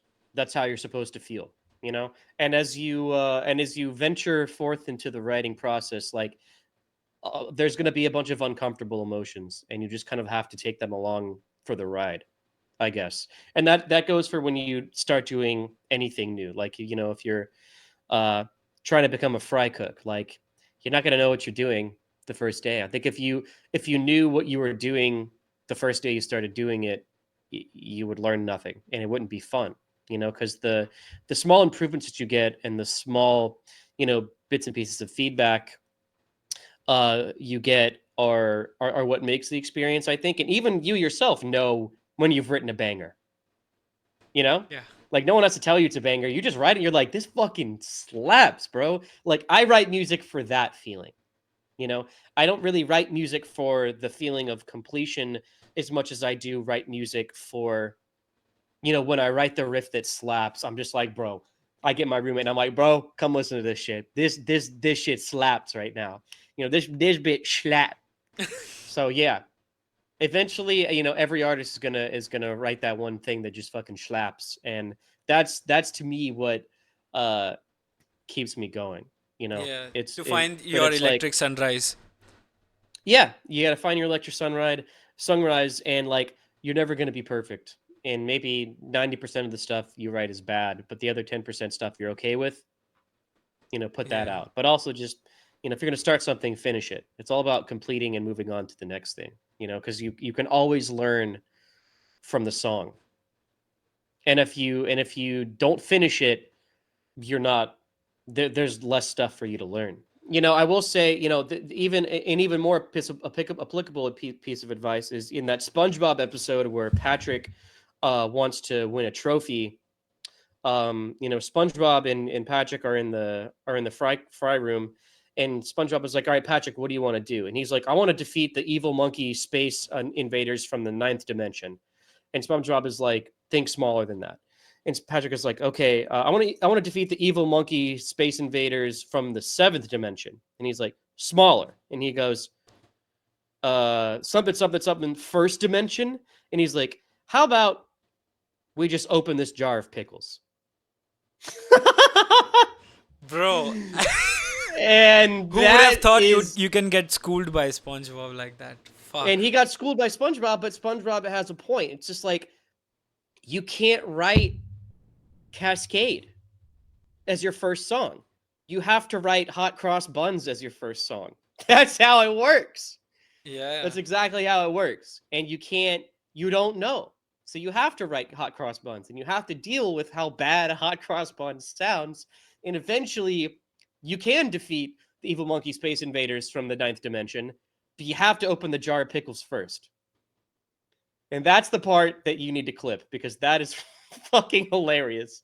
how you're supposed to feel, and as you venture forth into the writing process, like, there's going to be a bunch of uncomfortable emotions, and you just kind of have to take them along for the ride, I guess. And that goes for when you start doing anything new, like, if you're uh trying to become a fry cook, like, you're not going to know what you're doing the first day. I think if you knew what you were doing the first day you started doing it, you would learn nothing, and it wouldn't be fun, because the small improvements that you get, and the small, bits and pieces of feedback you get are what makes the experience, I think. And even you yourself know when you've written a banger, you know? Yeah. Like, no one has to tell you it's a banger. You just write it, you're like, this fucking slaps, bro. Like, I write music for that feeling, you know? I don't really write music for the feeling of completion as much as I do write music for, when I write the riff that slaps. I'm just like, bro, I get my roommate and I'm like, bro, come listen to this shit. This shit slaps right now. This bit slap. So yeah, eventually, every artist is gonna write that one thing that just fucking slaps, and that's to me what uh keeps me going. Yeah. It's To it, find but your it's like, electric sunrise. yeah, you gotta find your electric sunrise, and like, you're never gonna be perfect, and maybe 90% of the stuff you write is bad, but the other 10% stuff you're okay with, put that Yeah. out. But also just, if you're going to start something, finish it. It's all about completing and moving on to the next thing, because you can always learn from the song. And if you don't finish it, you're not there's less stuff for you to learn. I will say, even an even more applicable piece of advice is in that SpongeBob episode where Patrick wants to win a trophy. SpongeBob and Patrick are in the fry room, and SpongeBob is like, "All right, Patrick, what do you want to do?" And he's like, "I want to defeat the evil monkey space invaders from the ninth dimension." And SpongeBob is like, "Think smaller than that." And Patrick is like, "Okay, I want to defeat the evil monkey space invaders from the seventh dimension." And he's like, "Smaller." And he goes, "Something something something first dimension." And he's like, "How about we just open this jar of pickles?" Bro, And who would have that thought you is you can get schooled by SpongeBob like that? Fuck. and he got schooled by SpongeBob, but SpongeBob has a point. It's just like, you can't write Cascade as your first song. You have to write Hot Cross Buns as your first song. That's how it works. Yeah. That's exactly how it works. And you don't know. So you have to write Hot Cross Buns, and you have to deal with how bad Hot Cross Buns sounds. And eventually, you can defeat the evil monkey space invaders from the ninth dimension, but you have to open the jar of pickles first. And that's the part that you need to clip, because that is fucking hilarious.